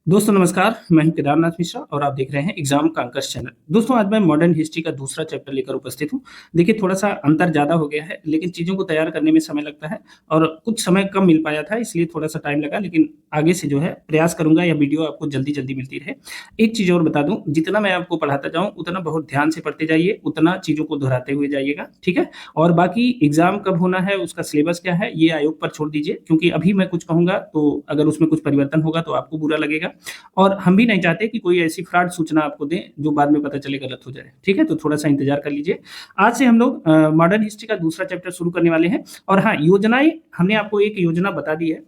दोस्तों नमस्कार, मैं हूं केदारनाथ मिश्रा और आप देख रहे हैं एग्जाम कांकर्स चैनल। दोस्तों आज मैं मॉडर्न हिस्ट्री का दूसरा चैप्टर लेकर उपस्थित हूं। देखिए थोड़ा सा अंतर ज़्यादा हो गया है, लेकिन चीज़ों को तैयार करने में समय लगता है और कुछ समय कम मिल पाया था, इसलिए थोड़ा सा टाइम लगा। लेकिन आगे से जो है प्रयास करूंगा या वीडियो आपको जल्दी जल्दी मिलती रहे। एक चीज़ और बता दूं, जितना मैं आपको पढ़ाता जाऊँ उतना बहुत ध्यान से पढ़ते जाइए, उतना चीज़ों को दोहराते हुए जाइएगा, ठीक है। और बाकी एग्जाम कब होना है, उसका सिलेबस क्या है, ये आयोग पर छोड़ दीजिए, क्योंकि अभी मैं कुछ कहूंगा तो अगर उसमें कुछ परिवर्तन होगा तो आपको बुरा लगेगा। और हम भी नहीं चाहते कि कोई ऐसी फ्रॉड सूचना आपको दें जो बाद में पता चले गलत हो जाए, ठीक है। तो थोड़ा सा इंतजार कर लीजिए। आज से हम लोग मॉडर्न हिस्ट्री का दूसरा चैप्टर शुरू करने वाले हैं। और हाँ, योजनाएं हमने आपको एक योजना बता दी है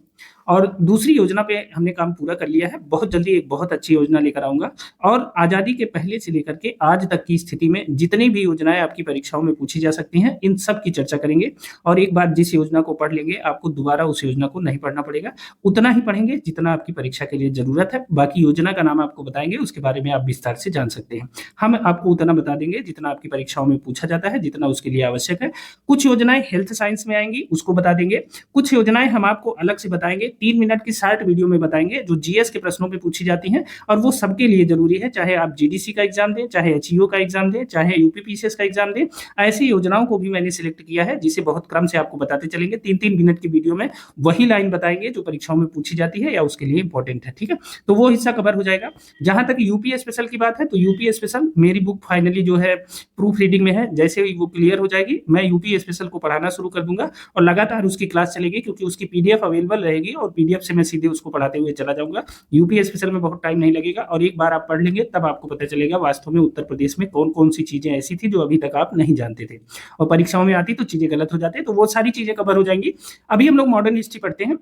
और दूसरी योजना पे हमने काम पूरा कर लिया है। बहुत जल्दी एक बहुत अच्छी योजना लेकर आऊंगा। और आज़ादी के पहले से लेकर के आज तक की स्थिति में जितनी भी योजनाएं आपकी परीक्षाओं में पूछी जा सकती हैं, इन सब की चर्चा करेंगे। और एक बार जिस योजना को पढ़ लेंगे, आपको दोबारा उस योजना को नहीं पढ़ना पड़ेगा। उतना ही पढ़ेंगे जितना आपकी परीक्षा के लिए जरूरत है। बाकी योजना का नाम आपको बताएंगे, उसके बारे में आप विस्तार से जान सकते हैं। हम आपको उतना बता देंगे जितना आपकी परीक्षाओं में पूछा जाता है, जितना उसके लिए आवश्यक है। कुछ योजनाएं हेल्थ साइंस में आएंगी, उसको बता देंगे। कुछ योजनाएं हम आपको अलग से बताएंगे, 3 मिनट की शॉर्ट वीडियो में बताएंगे, जो जीएस के प्रश्नों पे पूछी जाती हैं। और वो सबके लिए जरूरी है, चाहे आप जीडीसी का एग्जाम दें, चाहे एचईओ का एग्जाम दें, चाहे यूपीपीसीएस का एग्जाम दें। ऐसी योजनाओं को भी मैंने सिलेक्ट किया है, जिसे बहुत क्रम से आपको बताते चलेंगे। 3-3 मिनट की वीडियो में वही लाइन बताएंगे जो परीक्षाओं में पूछी जाती है या उसके लिए इंपॉर्टेंट है, ठीक है। तो वो हिस्सा कवर हो जाएगा। जहां तक यूपी स्पेशल की बात है, तो यूपी स्पेशल मेरी बुक फाइनली जो है प्रूफ रीडिंग में है। जैसे ही वो क्लियर हो जाएगी, मैं यूपी स्पेशल को पढ़ाना शुरू कर दूंगा और लगातार उसकी क्लास चलेगी, क्योंकि उसकी पीडीएफ अवेलेबल रहेगी और पीडीएफ से मैं सीधे उसको पढ़ाते हुए चला जाऊंगा। यूपी स्पेशल में बहुत टाइम नहीं लगेगा और एक बार आप पढ़ लेंगे तब आपको पता चलेगा वास्तव में उत्तर प्रदेश में कौन कौन सी चीजें ऐसी थी जो अभी तक आप नहीं जानते थे और परीक्षाओं में आती तो चीजें गलत हो जाती, तो वो सारी चीजें कवर हो जाएंगी। अभी हम लोग मॉडर्न हिस्ट्री पढ़ते हैं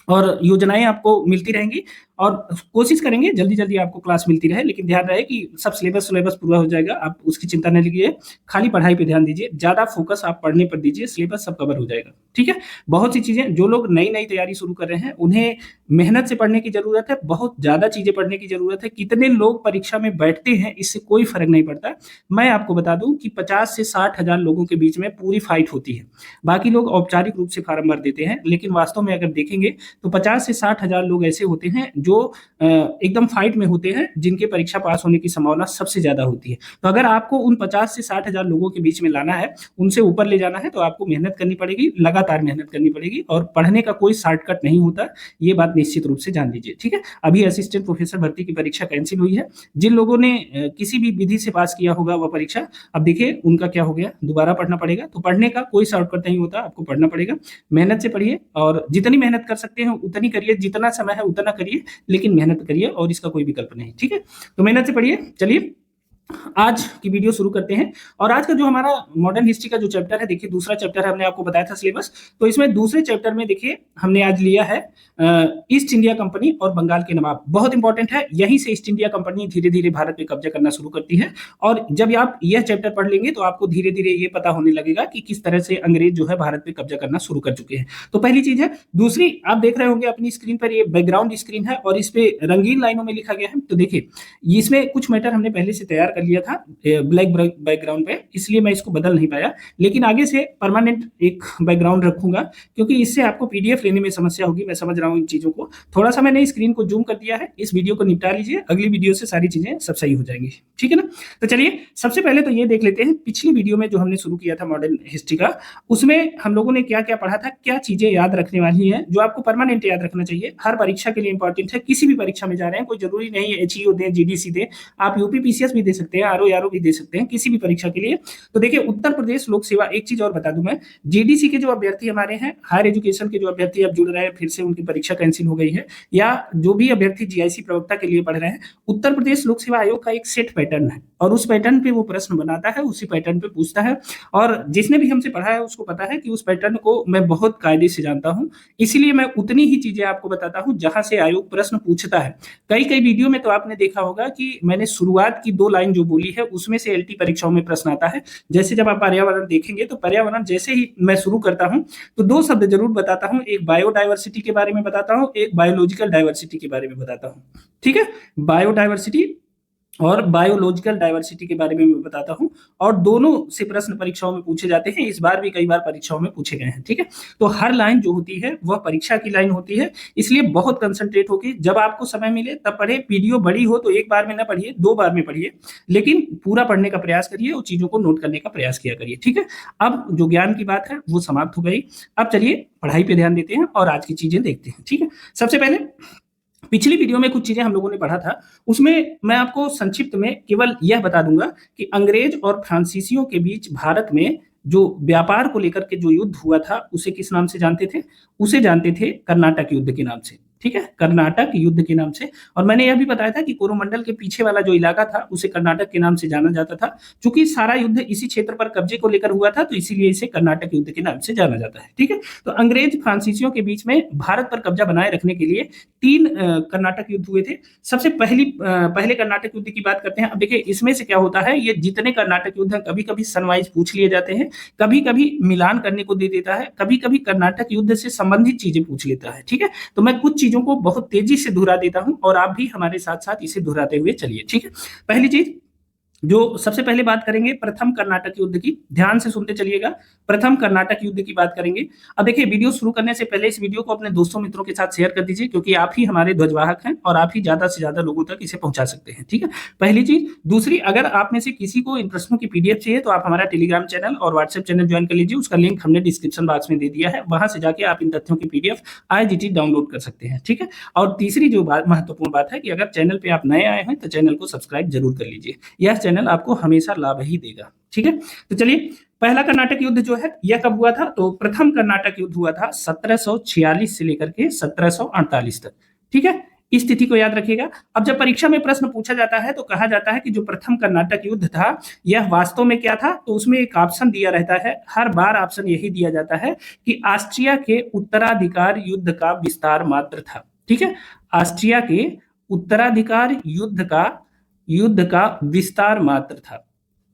और योजनाएं आपको मिलती रहेंगी और कोशिश करेंगे जल्दी जल्दी आपको क्लास मिलती रहे। लेकिन ध्यान रहे कि सब सिलेबस पूरा हो जाएगा, आप उसकी चिंता न लीजिए। खाली पढ़ाई पे ध्यान दीजिए, ज्यादा फोकस आप पढ़ने पर दीजिए, सिलेबस सब कवर हो जाएगा, ठीक है। बहुत सी चीजें जो लोग नई नई तैयारी शुरू कर रहे हैं, उन्हें मेहनत से पढ़ने की जरूरत है, बहुत ज्यादा चीजें पढ़ने की जरूरत है। कितने लोग परीक्षा में बैठते हैं इससे कोई फर्क नहीं पड़ता। मैं आपको बता दूं कि 50 से 60 हजार लोगों के बीच में पूरी फाइट होती है। बाकी लोग औपचारिक रूप से फार्म भर देते हैं, लेकिन वास्तव में अगर देखेंगे तो 50 से 60 हजार लोग ऐसे होते हैं जो एकदम फाइट में होते हैं, जिनके परीक्षा पास होने की संभावना सबसे ज्यादा होती है। तो अगर आपको उन 50 से 60 हजार लोगों के बीच में लाना है, उनसे ऊपर ले जाना है, तो आपको मेहनत करनी पड़ेगी, लगातार मेहनत करनी पड़ेगी। और पढ़ने का कोई शॉर्टकट नहीं होता, ये बात निश्चित रूप से जान लीजिए, ठीक है। अभी असिस्टेंट प्रोफेसर भर्ती की परीक्षा कैंसिल हुई है। जिन लोगों ने किसी भी विधि से पास किया होगा वह परीक्षा, अब देखिए उनका क्या हो गया, दोबारा पढ़ना पड़ेगा। तो पढ़ने का कोई शॉर्टकट नहीं होता, आपको पढ़ना पड़ेगा। मेहनत से पढ़िए और जितनी मेहनत कर सकते हैं उतनी करिए, जितना समय है उतना करिए, लेकिन मेहनत करिए और इसका कोई विकल्प नहीं, ठीक है। तो मेहनत से पढ़िए। चलिए आज की वीडियो शुरू करते हैं। और आज का जो हमारा मॉडर्न हिस्ट्री का जो चैप्टर है, देखिए दूसरा चैप्टर है, हमने आपको बताया था सिलेबस। तो इसमें दूसरे चैप्टर में देखिए हमने आज लिया है ईस्ट इंडिया कंपनी और बंगाल के नवाब। बहुत इंपॉर्टेंट है, यहीं से ईस्ट इंडिया कंपनी धीरे धीरे भारत पे कब्जा करना शुरू करती है। और जब आप यह चैप्टर पढ़ लेंगे तो आपको धीरे धीरे ये पता होने लगेगा कि किस तरह से अंग्रेज जो है भारत पे कब्जा करना शुरू कर चुके हैं। तो पहली चीज है। दूसरी, आप देख रहे होंगे अपनी स्क्रीन पर ये बैकग्राउंड स्क्रीन है और इस पे रंगीन लाइनों में लिखा गया है। तो देखिए इसमें कुछ मैटर हमने पहले से तैयार कर लिया था ब्लैक बैकग्राउंड पे, इसलिए मैं इसको बदल नहीं पाया। लेकिन आगे से परमानेंट एक बैकग्राउंड रखूंगा, क्योंकि इससे आपको पीडीएफ लेने में समस्या होगी। मैं समझ रहा हूं इन चीजों को। थोड़ा सा मैंने स्क्रीन को जूम कर दिया है। इस वीडियो को निपटा लीजिए, अगली वीडियो से सारी चीजें सब सही हो जाएंगी, ठीक है ना। तो चलिए सबसे पहले तो ये देख लेते हैं, पिछली वीडियो में जो हमने शुरू किया था मॉडर्न हिस्ट्री का, उसमें हम लोगों ने क्या क्या पढ़ा था, क्या चीजें याद रखने वाली है जो आपको परमानेंट याद रखना चाहिए, हर परीक्षा के लिए इंपॉर्टेंट है। किसी भी परीक्षा में जा रहे हैं, कोई जरूरी नहीं है एचईओ दें, जीडीसी दें, आप यूपीपीसीएस भी दे सकते हैं, आरओ भी दे सकते हैं, किसी भी परीक्षा के लिए। तो देखिए उत्तर प्रदेश लोक सेवा, एक चीज और बता दूं मैं, जीडीसी के जो अभ्यर्थी हमारे हैं, हायर एजुकेशन के जो अभ्यर्थी अब जुड़ रहे हैं, फिर से उनकी परीक्षा कैंसिल हो गई है, या जो भी अभ्यर्थी जीआईसी प्रवक्ता के लिए पढ़ रहे हैं, उत्तर प्रदेश लोक सेवा आयोग का एक सेट पैटर्न है और उस पैटर्न पे वो प्रश्न बनाता है, उसी पैटर्न पे पूछता है। और जिसने भी हमसे पढ़ा है उसको पता है कि उस पैटर्न को मैं बहुत कायदे से जानता हूं, इसलिए मैं उतनी ही चीजें आपको बताता हूं जहां से आयोग प्रश्न पूछता है। कई कई वीडियो में तो आपने देखा होगा कि मैंने शुरुआत की 2 लाइन जो बोली है उसमें से एलटी परीक्षाओं में प्रश्न आता है। जैसे जब आप पर्यावरण देखेंगे तो पर्यावरण जैसे ही मैं शुरू करता हूं तो 2 शब्द जरूर बताता हूं, एक बायोडाइवर्सिटी के बारे में बताता हूं, एक बायोलॉजिकल डाइवर्सिटी के बारे में बताता हूं, ठीक है। बायोडाइवर्सिटी और बायोलॉजिकल डाइवर्सिटी के बारे में मैं बताता हूं, और दोनों से प्रश्न परीक्षाओं में पूछे जाते हैं, इस बार भी कई बार परीक्षाओं में पूछे गए हैं। ठीक है, तो हर लाइन जो होती है वह परीक्षा की लाइन होती है, इसलिए बहुत कंसंट्रेट होकर जब आपको समय मिले तब पढ़े। पीडीओ बड़ी हो तो एक बार में ना पढ़िए, 2 बार में पढ़िए, लेकिन पूरा पढ़ने का प्रयास करिए और चीजों को नोट करने का प्रयास किया करिए। ठीक है, अब जो ज्ञान की बात है वो समाप्त हो गई। अब चलिए पढ़ाई पे ध्यान देते हैं और आज की चीजें देखते हैं। ठीक है, सबसे पहले पिछली वीडियो में कुछ चीजें हम लोगों ने पढ़ा था, उसमें मैं आपको संक्षिप्त में केवल यह बता दूंगा कि अंग्रेज और फ्रांसीसियों के बीच भारत में जो व्यापार को लेकर के जो युद्ध हुआ था उसे किस नाम से जानते थे? उसे जानते थे कर्नाटक युद्ध के नाम से। ठीक है, कर्नाटक युद्ध के नाम से। और मैंने यह भी बताया था कि कोरोमंडल के पीछे वाला जो इलाका था उसे कर्नाटक के नाम से जाना जाता था। चूंकि सारा युद्ध इसी क्षेत्र पर कब्जे को लेकर हुआ था तो इसीलिए इसे कर्नाटक युद्ध के नाम से जाना जाता है। ठीक है, तो अंग्रेज फ्रांसीसियों के बीच में भारत पर कब्जा बनाए रखने के लिए 3 कर्नाटक युद्ध हुए थे। सबसे पहले कर्नाटक युद्ध की बात करते हैं। अब देखिए इसमें से क्या होता है, ये जितने कर्नाटक युद्ध हैं कभी कभी सनवाइज पूछ लिए जाते हैं, कभी कभी मिलान करने को दे देता है, कभी कभी कर्नाटक युद्ध से संबंधित चीजें पूछ लेता है। ठीक है, तो मैं कुछ चीजों को बहुत तेजी से दोहरा देता हूं और आप भी हमारे साथ साथ इसे दोहराते हुए चलिए। ठीक है, पहली चीज जो सबसे पहले बात करेंगे प्रथम कर्नाटक युद्ध की, ध्यान से सुनते चलिएगा। प्रथम कर्नाटक युद्ध की बात करेंगे। अब देखिए वीडियो शुरू करने से पहले इस वीडियो को अपने दोस्तों मित्रों के साथ शेयर कर दीजिए, क्योंकि आप ही हमारे ध्वजवाहक हैं और आप ही ज्यादा से ज्यादा लोगों तक इसे पहुंचा सकते हैं। ठीक है, पहली चीज। दूसरी, अगर आप में से किसी को इन प्रश्नों की पीडीएफ चाहिए तो आप हमारा टेलीग्राम चैनल और व्हाट्सएप चैनल ज्वाइन कर लीजिए, उसका लिंक हमने डिस्क्रिप्शन बॉक्स में दे दिया है, वहां से जाके आप इन तथ्यों की पीडीएफ आईजीटी डाउनलोड कर सकते हैं। ठीक है, और तीसरी जो बात महत्वपूर्ण बात है कि अगर चैनल पे आप नए आए हैं तो चैनल को सब्सक्राइब जरूर कर लीजिए, यह चैनल आपको हमेशा लाभ ही देगा। ठीक है, तो चलिए पहला कर्नाटक युद्ध जो है यह कब हुआ था? तो प्रथम कर्नाटक युद्ध हुआ था 1746 से लेकर के 1748 तक। ठीक है, इस तिथि को याद रखिएगा। अब जब परीक्षा में प्रश्न पूछा जाता है तो कहा जाता है कि जो प्रथम कर्नाटक युद्ध था यह वास्तव में क्या था, तो उसमें एक ऑप्शन दिया रहता है, हर बार ऑप्शन यही दिया जाता है कि ऑस्ट्रिया के उत्तराधिकार युद्ध का विस्तार मात्र था। ठीक है, ऑस्ट्रिया के उत्तराधिकार युद्ध का विस्तार मात्र था।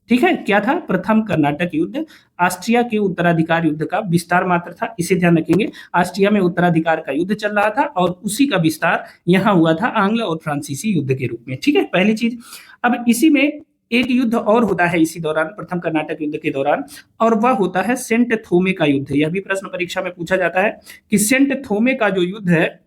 ठीक है, क्या था? प्रथम कर्नाटक युद्ध ऑस्ट्रिया के उत्तराधिकार युद्ध का विस्तार मात्र था, इसे ध्यान रखेंगे। ऑस्ट्रिया में उत्तराधिकार का युद्ध चल रहा था और उसी का विस्तार यहां हुआ था आंग्ल और फ्रांसीसी युद्ध के रूप में। ठीक है, पहली चीज। अब इसी में एक युद्ध और होता है इसी दौरान, प्रथम कर्नाटक युद्ध के दौरान, और वह होता है सेंट थोमे का युद्ध। यह भी प्रश्न परीक्षा में पूछा जाता है कि सेंट थोमे का जो युद्ध है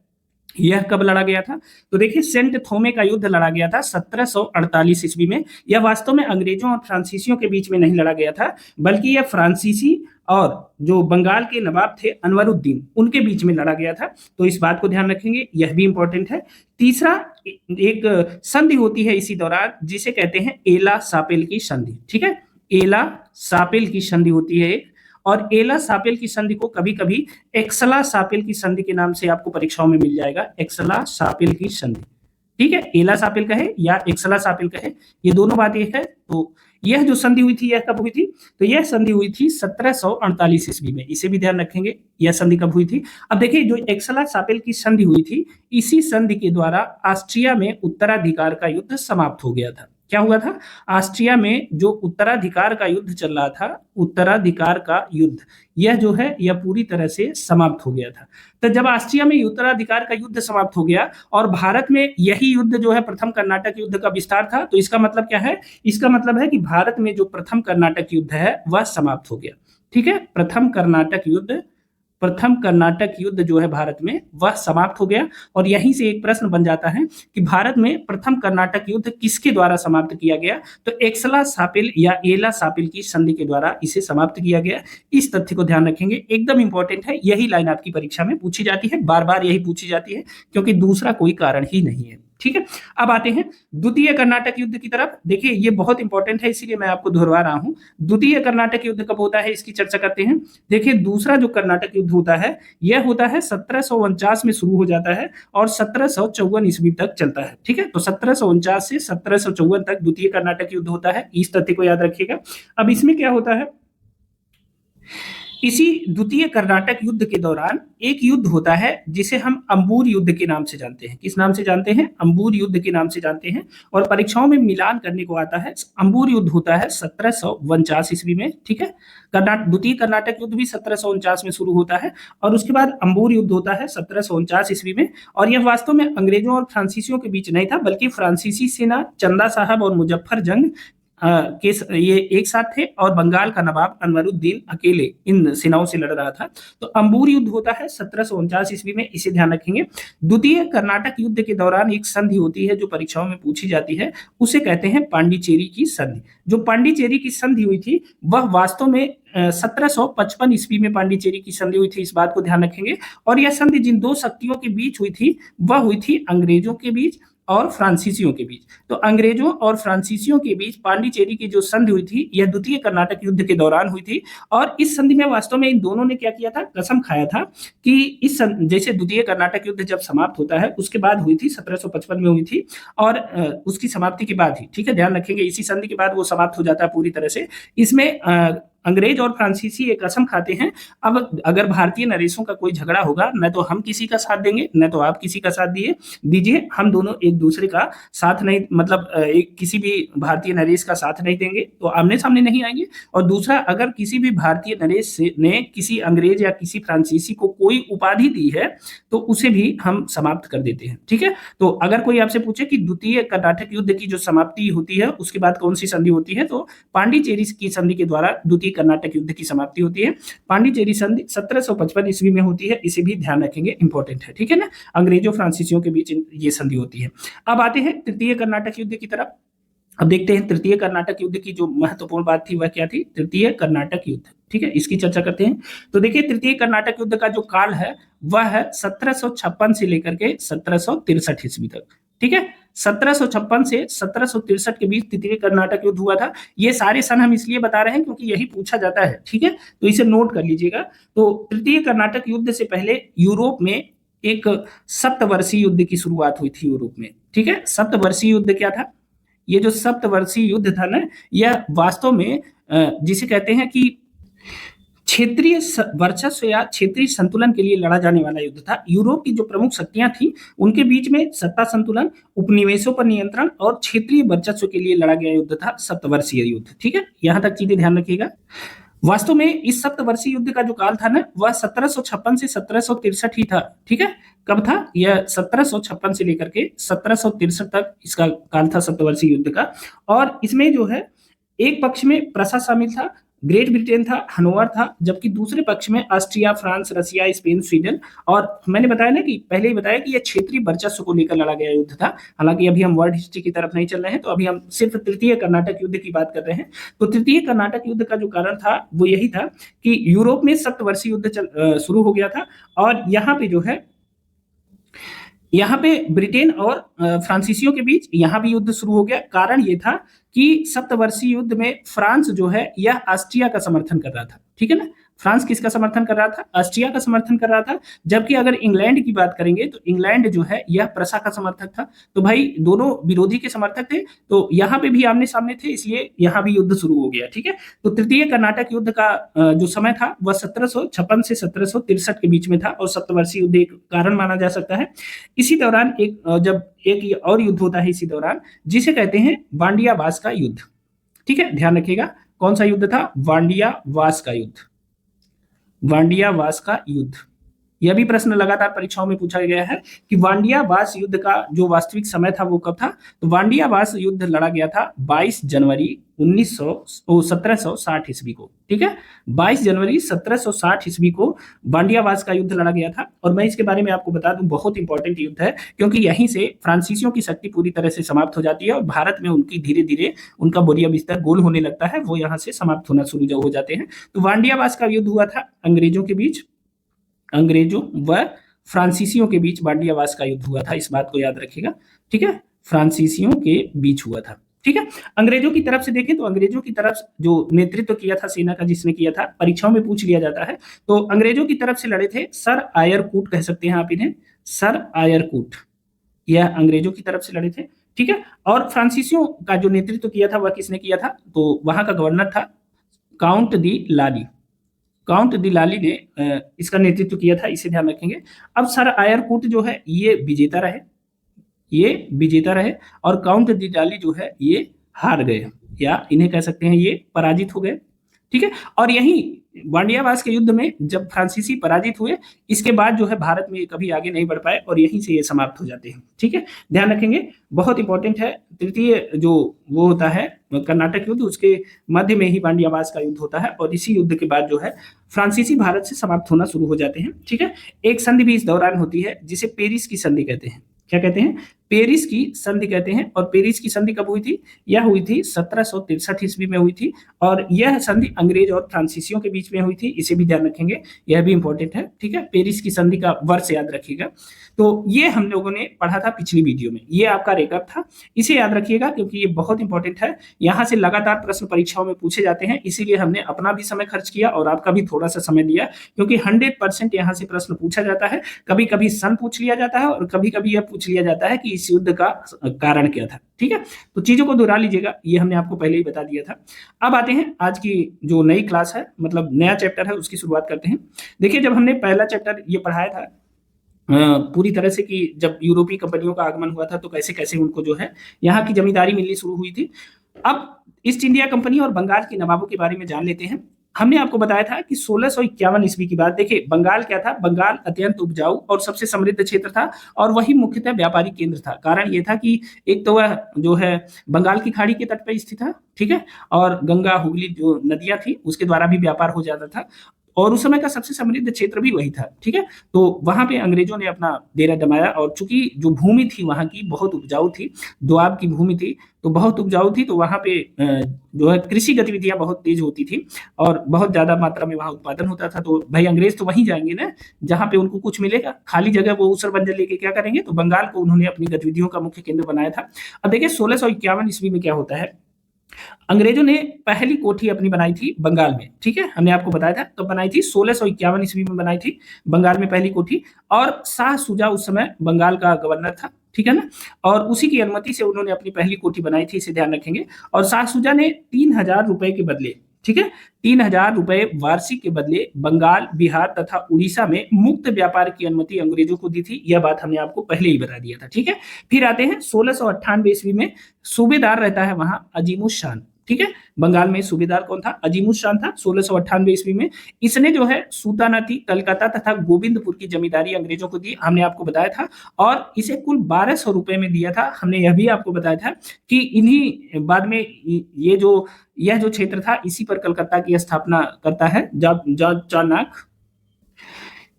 यह कब लड़ा गया था? तो देखिए सेंट थोमे का युद्ध लड़ा गया था 1748 ईस्वी में। यह वास्तव में अंग्रेजों और फ्रांसीसियों के बीच में नहीं लड़ा गया था, बल्कि यह फ्रांसीसी और जो बंगाल के नवाब थे अनवरुद्दीन उनके बीच में लड़ा गया था। तो इस बात को ध्यान रखेंगे, यह भी इंपॉर्टेंट है। तीसरा, एक संधि होती है इसी दौरान जिसे कहते हैं एला सापेल की संधि। ठीक है, एला सापेल की संधि होती है एक, और एला सापेल की संधि को कभी कभी एक्सला सापेल की संधि के नाम से आपको परीक्षाओं में मिल जाएगा, एक्सला सापेल की संधि। ठीक है, एला सापेल कहे या एक्सला सापेल कहे, ये दोनों बात एक है। तो यह जो संधि हुई थी यह कब हुई थी? तो यह संधि हुई थी 1748 ईस्वी में, इसे भी ध्यान रखेंगे यह संधि कब हुई थी। अब देखिए जो एक्सला सापेल की संधि हुई थी, इसी संधि के द्वारा ऑस्ट्रिया में उत्तराधिकार का युद्ध समाप्त हो गया था। क्या हुआ था? ऑस्ट्रिया में जो उत्तराधिकार का युद्ध चल रहा था, उत्तराधिकार का युद्ध, यह जो है यह पूरी तरह से समाप्त हो गया था। तो जब ऑस्ट्रिया में उत्तराधिकार का युद्ध समाप्त हो गया और भारत में यही युद्ध जो है प्रथम कर्नाटक युद्ध का विस्तार था, तो इसका मतलब क्या है? इसका मतलब है कि भारत में जो प्रथम कर्नाटक युद्ध है वह समाप्त हो गया। ठीक है, प्रथम कर्नाटक युद्ध जो है भारत में वह समाप्त हो गया। और यहीं से एक प्रश्न बन जाता है कि भारत में प्रथम कर्नाटक युद्ध किसके द्वारा समाप्त किया गया? तो एक्सला सापेल या एला सापेल की संधि के द्वारा इसे समाप्त किया गया। इस तथ्य को ध्यान रखेंगे, एकदम इंपॉर्टेंट है, यही लाइन आपकी परीक्षा में पूछी जाती है, बार बार यही पूछी जाती है, क्योंकि दूसरा कोई कारण ही नहीं है। ठीक है, अब आते हैं द्वितीय कर्नाटक युद्ध की तरफ। देखिए ये बहुत इंपॉर्टेंट है, इसीलिए मैं आपको दोहरा रहा हूं। द्वितीय कर्नाटक युद्ध कब होता है इसकी चर्चा करते हैं। देखिए दूसरा जो कर्नाटक युद्ध होता है यह होता है 1749 में शुरू हो जाता है और 1754 ईस्वी तक चलता है। ठीक है, तो 1749 से 1754 तक द्वितीय कर्नाटक युद्ध होता है, इस तथ्य को याद रखिएगा। अब इसमें क्या होता है, इसी द्वितीय कर्नाटक युद्ध के दौरान एक युद्ध होता है जिसे हम अंबूर युद्ध के नाम से जानते हैं। किस नाम से जानते हैं? अंबूर युद्ध के नाम से जानते हैं। और परीक्षाओं में मिलान करने को आता है। अंबूर युद्ध होता है 1749 ईस्वी में, ठीक है। द्वितीय कर्नाटक युद्ध भी 1749 में शुरू होता है और उसके बाद अंबूर युद्ध होता है 1749 ईस्वी में। और यह वास्तव में अंग्रेजों और फ्रांसीसियों के बीच नहीं था, बल्कि फ्रांसीसी सेना चंदा साहब और मुजफ्फर जंग के ये एक साथ थे और बंगाल का नवाब अनवरुद्दीन अकेले इन सेनाओं से लड़ रहा था। तो अंबूर युद्ध होता है 1749 ईस्वी में, इसे ध्यान रखेंगे। द्वितीय कर्नाटक युद्ध के दौरान एक संधि होती है जो परीक्षाओं में पूछी जाती है, उसे कहते हैं पांडिचेरी की संधि। जो पांडिचेरी की संधि हुई थी वह वास्तव में 1755 ईस्वी में पांडिचेरी की संधि हुई थी, इस बात को ध्यान रखेंगे। और यह संधि जिन दो शक्तियों के बीच हुई थी वह हुई थी अंग्रेजों के बीच और फ्रांसीसियों के बीच। तो अंग्रेजों और फ्रांसीसियों के बीच पांडिचेरी की जो संधि हुई थी यह द्वितीय कर्नाटक युद्ध के दौरान हुई थी। और इस संधि में वास्तव में इन दोनों ने क्या किया था, कसम खाया था कि जैसे द्वितीय कर्नाटक युद्ध जब समाप्त होता है उसके बाद हुई थी, 1755 में हुई थी और उसकी समाप्ति के बाद ही, ठीक है, ध्यान रखेंगे, इसी संधि के बाद वो समाप्त हो जाता है पूरी तरह से। इसमें अंग्रेज और फ्रांसीसी एक कसम खाते हैं, अब अगर भारतीय नरेशों का कोई झगड़ा होगा न तो हम किसी का साथ देंगे न तो आप किसी का साथ दीजिए, हम दोनों एक दूसरे का साथ नहीं, मतलब एक किसी भी भारतीय नरेश का साथ नहीं देंगे तो आमने सामने नहीं आएंगे। और दूसरा, अगर किसी भी भारतीय नरेश ने किसी अंग्रेज या किसी फ्रांसीसी को कोई उपाधि दी है तो उसे भी हम समाप्त कर देते हैं, ठीक है। तो अगर कोई आपसे पूछे कि द्वितीय कर्नाटक युद्ध की जो समाप्ति होती है उसके बाद कौन सी संधि होती है, तो पांडिचेरी की संधि के द्वारा द्वितीय कर्नाटक युद्ध की समाप्ति होती है। पांडिचेरी संधि 1755 ईस्वी में होती है, इसे भी ध्यान रखेंगे, इंपॉर्टेंट है, ठीक है ना। अंग्रेजों फ्रांसीसियों के बीच ये संधि होती है। अब आते हैं तृतीय कर्नाटक युद्ध की तरफ। अब देखते हैं तृतीय कर्नाटक युद्ध की जो महत्वपूर्ण बात थी वह क्या थी, तृतीय कर्नाटक युद्ध, ठीक है, इसकी चर्चा करते हैं। तो देखिए तृतीय कर्नाटक युद्ध का जो काल है वह है 1756 से लेकर के 1763 ईस्वी तक, ठीक है। 1756 से 1763 के बीच तृतीय कर्नाटक युद्ध हुआ था। ये सारे सन हम इसलिए बता रहे हैं क्योंकि यही पूछा जाता है, ठीक है, तो इसे नोट कर लीजिएगा। तो तृतीय कर्नाटक युद्ध से पहले यूरोप में एक सप्तवर्षीय युद्ध की शुरुआत हुई थी यूरोप में, ठीक है। सप्तवर्षीय युद्ध क्या था? ये जो सप्तवर्षीय युद्ध था ना, यह वास्तव में जिसे कहते हैं कि क्षेत्रीय वर्चस्व या क्षेत्रीय संतुलन के लिए लड़ा जाने वाला युद्ध था। यूरोप की जो प्रमुख शक्तियां थी उनके बीच में सत्ता संतुलन, उपनिवेशों पर नियंत्रण और क्षेत्रीय वर्चस्व के लिए लड़ा गया युद्ध था सप्तवर्षीय युद्ध, ठीक है। यहां तक चीजें ध्यान रखिएगा। वास्तव में इस सप्तवर्षीय युद्ध का जो काल था ना वह 1756 से 1763 ही था, ठीक है। कब था यह? 1756 से लेकर के 1763 तक इसका काल था सप्तवर्षीय युद्ध का। और इसमें जो है एक पक्ष में प्रशा शामिल था, ग्रेट ब्रिटेन था, हनोवर था, जबकि दूसरे पक्ष में ऑस्ट्रिया, फ्रांस, रसिया, स्पेन, स्वीडन। और मैंने बताया ना कि पहले ही बताया कि यह क्षेत्रीय वर्चस्व को लेकर लड़ा गया युद्ध था। हालांकि अभी हम वर्ल्ड हिस्ट्री की तरफ नहीं चल रहे हैं, तो अभी हम सिर्फ तृतीय कर्नाटक युद्ध की बात कर रहे हैं। तो तृतीय कर्नाटक युद्ध का जो कारण था वो यही था कि यूरोप में सप्तवर्षीय युद्ध शुरू हो गया था और यहाँ पे जो है यहाँ पे ब्रिटेन और फ्रांसीसियों के बीच यहाँ भी युद्ध शुरू हो गया। कारण ये था कि सप्तवर्षीय युद्ध में फ्रांस जो है यह ऑस्ट्रिया का समर्थन कर रहा था, ठीक है ना। फ्रांस किसका समर्थन कर रहा था? ऑस्ट्रिया का समर्थन कर रहा था। जबकि अगर इंग्लैंड की बात करेंगे तो इंग्लैंड जो है यह प्रशा का समर्थक था। तो भाई दोनों विरोधी के समर्थक थे, तो यहाँ पे भी आमने सामने थे, इसलिए यहाँ भी युद्ध शुरू हो गया, ठीक है। तो तृतीय कर्नाटक युद्ध का जो समय था वह 1756 से 1763 के बीच में था और सप्तवर्षीय युद्ध एक कारण माना जा सकता है। इसी दौरान जब एक और युद्ध होता है इसी दौरान, जिसे कहते हैं वांडिया वास का युद्ध, ठीक है, ध्यान रखिएगा। कौन सा युद्ध था? वांडिया वास का युद्ध। वांडिया वास का युद्ध, यह भी प्रश्न लगातार परीक्षाओं में पूछा गया है कि वांडिया वास युद्ध का जो वास्तविक समय था वो कब था। तो वांडिया वास युद्ध लड़ा गया था 22 जनवरी 1760 ईस्वी को, ठीक है। 22 जनवरी 1760 ईस्वी को वांडिया वास का युद्ध लड़ा गया था। और मैं इसके बारे में आपको बता दूं, बहुत इंपॉर्टेंट युद्ध है क्योंकि यहीं से फ्रांसीसियों की शक्ति पूरी तरह से समाप्त हो जाती है और भारत में उनकी धीरे धीरे उनका बोरिया बिस्तर गोल होने लगता है, वो यहाँ से समाप्त होना शुरू हो जाते हैं। तो वांडिया वास का युद्ध हुआ था अंग्रेजों के बीच, अंग्रेजों व फ्रांसीसियों के बीच वांडिया वास का युद्ध हुआ था, इस बात को याद रखिएगा, ठीक है। फ्रांसीसियों के बीच हुआ था, ठीक है। अंग्रेजों की तरफ से देखें तो अंग्रेजों की तरफ जो नेतृत्व किया था सेना का, जिसने किया था, परीक्षाओं में पूछ लिया जाता है। तो अंग्रेजों की तरफ से लड़े थे सर आयरकूट, कह सकते हैं आप इन्हें, सर आयरकूट, यह अंग्रेजों की तरफ से लड़े थे, ठीक है। और फ्रांसीसियों का जो नेतृत्व किया था वह किसने किया था? तो वहां का गवर्नर था काउंट दी लाली, काउंट दिलाली ने इसका नेतृत्व किया था, इसे ध्यान रखेंगे। अब सर आयरकुट जो है ये विजेता रहे, ये विजेता रहे, और काउंट दिलाली जो है ये हार गए, या इन्हें कह सकते हैं ये पराजित हो गए। ठीक है, और यही वांडियावास के युद्ध में जब फ्रांसीसी पराजित हुए, इसके बाद जो है भारत में ये कभी आगे नहीं बढ़ पाए और यहीं से ये समाप्त हो जाते हैं। ठीक है, ध्यान रखेंगे, बहुत इंपॉर्टेंट है। तृतीय जो वो होता है कर्नाटक युद्ध, उसके मध्य में ही वांडियावास का युद्ध होता है, और इसी युद्ध के बाद जो है फ्रांसीसी भारत से समाप्त होना शुरू हो जाते हैं। ठीक है, एक संधि भी इस दौरान होती है जिसे पेरिस की संधि कहते हैं। क्या कहते हैं? पेरिस की संधि कहते हैं। और पेरिस की संधि कब हुई थी? यह हुई थी 1763 ईस्वी में हुई थी, और यह संधि अंग्रेज और फ्रांसीसियों के बीच में हुई थी, इसे भी ध्यान रखेंगे, यह भी इंपॉर्टेंट है। ठीक है, पेरिस की संधि का वर्ष याद रखिएगा। तो ये हम लोगों ने पढ़ा था पिछली वीडियो में, ये आपका रेकअप था, इसे याद रखिएगा क्योंकि ये बहुत इंपॉर्टेंट है। यहाँ से लगातार प्रश्न परीक्षाओं में पूछे जाते हैं, इसीलिए हमने अपना भी समय खर्च किया और आपका भी थोड़ा सा समय दिया, क्योंकि 100% यहाँ से प्रश्न पूछा जाता है। कभी कभी सन पूछ लिया जाता है और कभी कभी यह पूछ लिया जाता है कि इस युद्ध का कारण क्या था। ठीक है, तो चीजों को दोहरा लीजिएगा, ये हमने आपको पहले ही बता दिया था। अब आते हैं आज की जो नई क्लास है, मतलब नया चैप्टर है, उसकी शुरुआत करते हैं। देखिए, जब हमने पहला चैप्टर ये पढ़ाया था पूरी तरह से कि जब यूरोपीय कंपनियों का आगमन हुआ था तो कैसे कैसे उनको जो है यहाँ की जमींदारी मिलनी शुरू हुई थी। अब ईस्ट इंडिया कंपनी और बंगाल के नवाबों के बारे में जान लेते हैं। हमने आपको बताया था कि 1651 ईस्वी की बात, देखिए बंगाल क्या था? बंगाल अत्यंत उपजाऊ और सबसे समृद्ध क्षेत्र था, और वही मुख्यतः व्यापारिक केंद्र था। कारण ये था कि एक तो वह जो है बंगाल की खाड़ी के तट पर स्थित था, ठीक है, और गंगा हुगली जो नदियां थी उसके द्वारा भी व्यापार हो जाता था, और उस समय का सबसे समृद्ध क्षेत्र भी वही था। ठीक है, तो वहां पे अंग्रेजों ने अपना डेरा जमाया, और चूंकि जो भूमि थी वहां की बहुत उपजाऊ थी, दोआब की भूमि थी, तो बहुत उपजाऊ थी, तो वहां पे जो है कृषि गतिविधियां बहुत तेज होती थी और बहुत ज्यादा मात्रा में वहां उत्पादन होता था। तो भाई अंग्रेज तो वहीं जाएंगे ना जहां पे उनको कुछ मिलेगा, खाली जगह वो ऊसर बंजर लेके क्या करेंगे? तो बंगाल को उन्होंने अपनी गतिविधियों का मुख्य केंद्र बनाया था। अब देखिए 1651 ईस्वी में क्या होता है, अंग्रेजों ने पहली कोठी अपनी बनाई थी बंगाल में। ठीक है, हमने आपको बताया था, तो बनाई थी 1651 ईस्वी में बनाई थी बंगाल में पहली कोठी, और शाह सुजा उस समय बंगाल का गवर्नर था। ठीक है ना, और उसी की अनुमति से उन्होंने अपनी पहली कोठी बनाई थी, इसे ध्यान रखेंगे। और शाह सुजा ने 3000 रुपए के बदले, ठीक है, 3000 रुपए वार्षिक के बदले बंगाल, बिहार तथा उड़ीसा में मुक्त व्यापार की अनुमति अंग्रेजों को दी थी। यह बात हमने आपको पहले ही बता दिया था। ठीक है, फिर आते हैं 1698 ईस्वी में सूबेदार रहता है वहां अजीमुस शान। ठीक है, बंगाल में सूबेदार कौन था? अजीमुस शान था 1698 ईस्वी में। इसने जो है सूतानाती, कलकत्ता तथा गोविंदपुर की जमींदारी अंग्रेजों को दी, हमने आपको बताया था, और इसे कुल 1200 रुपए में दिया था। हमने यह भी आपको बताया था कि इन्हीं बाद में यह जो क्षेत्र था इसी पर कलकत्ता की स्थापना करता है जॉर्ज चार्नक।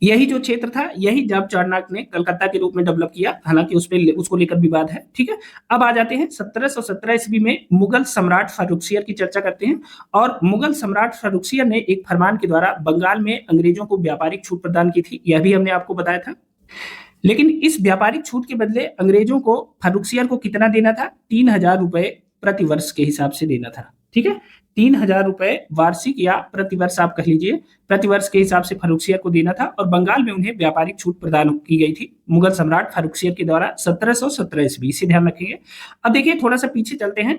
यही जो क्षेत्र था यही जॉर्ज चार्नक ने कलकत्ता के रूप में डेवलप किया, हालांकि उसको लेकर विवाद है। ठीक है, अब आ जाते हैं 1717 ईस्वी में मुगल सम्राट फारुखसियर की चर्चा करते हैं। और मुगल सम्राट फारुखसियर ने एक फरमान के द्वारा बंगाल में अंग्रेजों को व्यापारिक छूट प्रदान की थी, यह भी हमने आपको बताया था। लेकिन इस व्यापारिक छूट के बदले अंग्रेजों को फारुखसियर को कितना देना था? 3000 रुपए प्रति वर्ष के हिसाब से देना था। ठीक है, 3000 रुपए वार्षिक या प्रतिवर्ष आप कह लीजिए, प्रतिवर्ष के हिसाब से फारुखसियर को देना था, और बंगाल में उन्हें व्यापारिक छूट प्रदान की गई थी मुगल सम्राट फारुखसियर के द्वारा 1717 ईस्वी, इसे ध्यान रखिए। अब देखिए थोड़ा सा पीछे चलते हैं,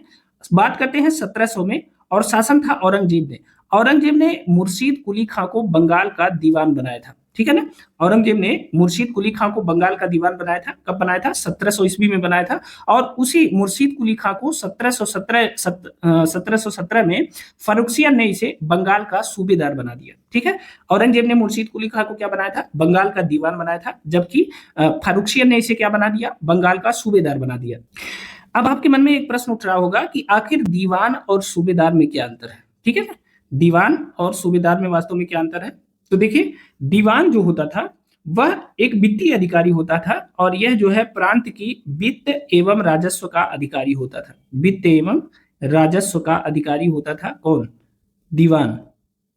बात करते हैं 1700 में, और शासन था औरंगजेब ने। औरंगजेब ने मुर्शीद कुली खां को बंगाल का दीवान बनाया था। ठीक है ना, औरंगजेब ने मुर्शीद कुली खां को बंगाल का दीवान बनाया था। कब बनाया था? 1700 ईस्वी में बनाया था। और उसी मुर्शीद कुली खां को 1717 में फारुखसियर ने इसे बंगाल का सूबेदार बना दिया। ठीक है, औरंगजेब ने मुर्शीद कुली खां को क्या बनाया था? बंगाल का दीवान बनाया था, जबकि फारुखसियर ने इसे क्या बना दिया? बंगाल का सूबेदार बना दिया। अब आपके मन में एक प्रश्न उठ रहा होगा कि आखिर दीवान और सूबेदार में क्या अंतर है? ठीक है ना, दीवान और सूबेदार में वास्तव में क्या अंतर है? तो देखिए, दीवान जो होता था वह एक वित्तीय अधिकारी होता था, और यह जो है प्रांत की वित्त एवं राजस्व का अधिकारी होता था। वित्त एवं राजस्व का अधिकारी होता था कौन? दीवान।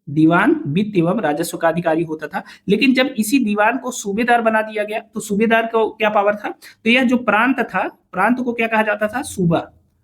दीवान वित्त एवं राजस्व का अधिकारी होता था। लेकिन जब इसी दीवान को सूबेदार बना दिया गया तो सूबेदार को क्या पावर था? तो यह जो प्रांत था, प्रांत को क्या कहा जाता था? सूबा।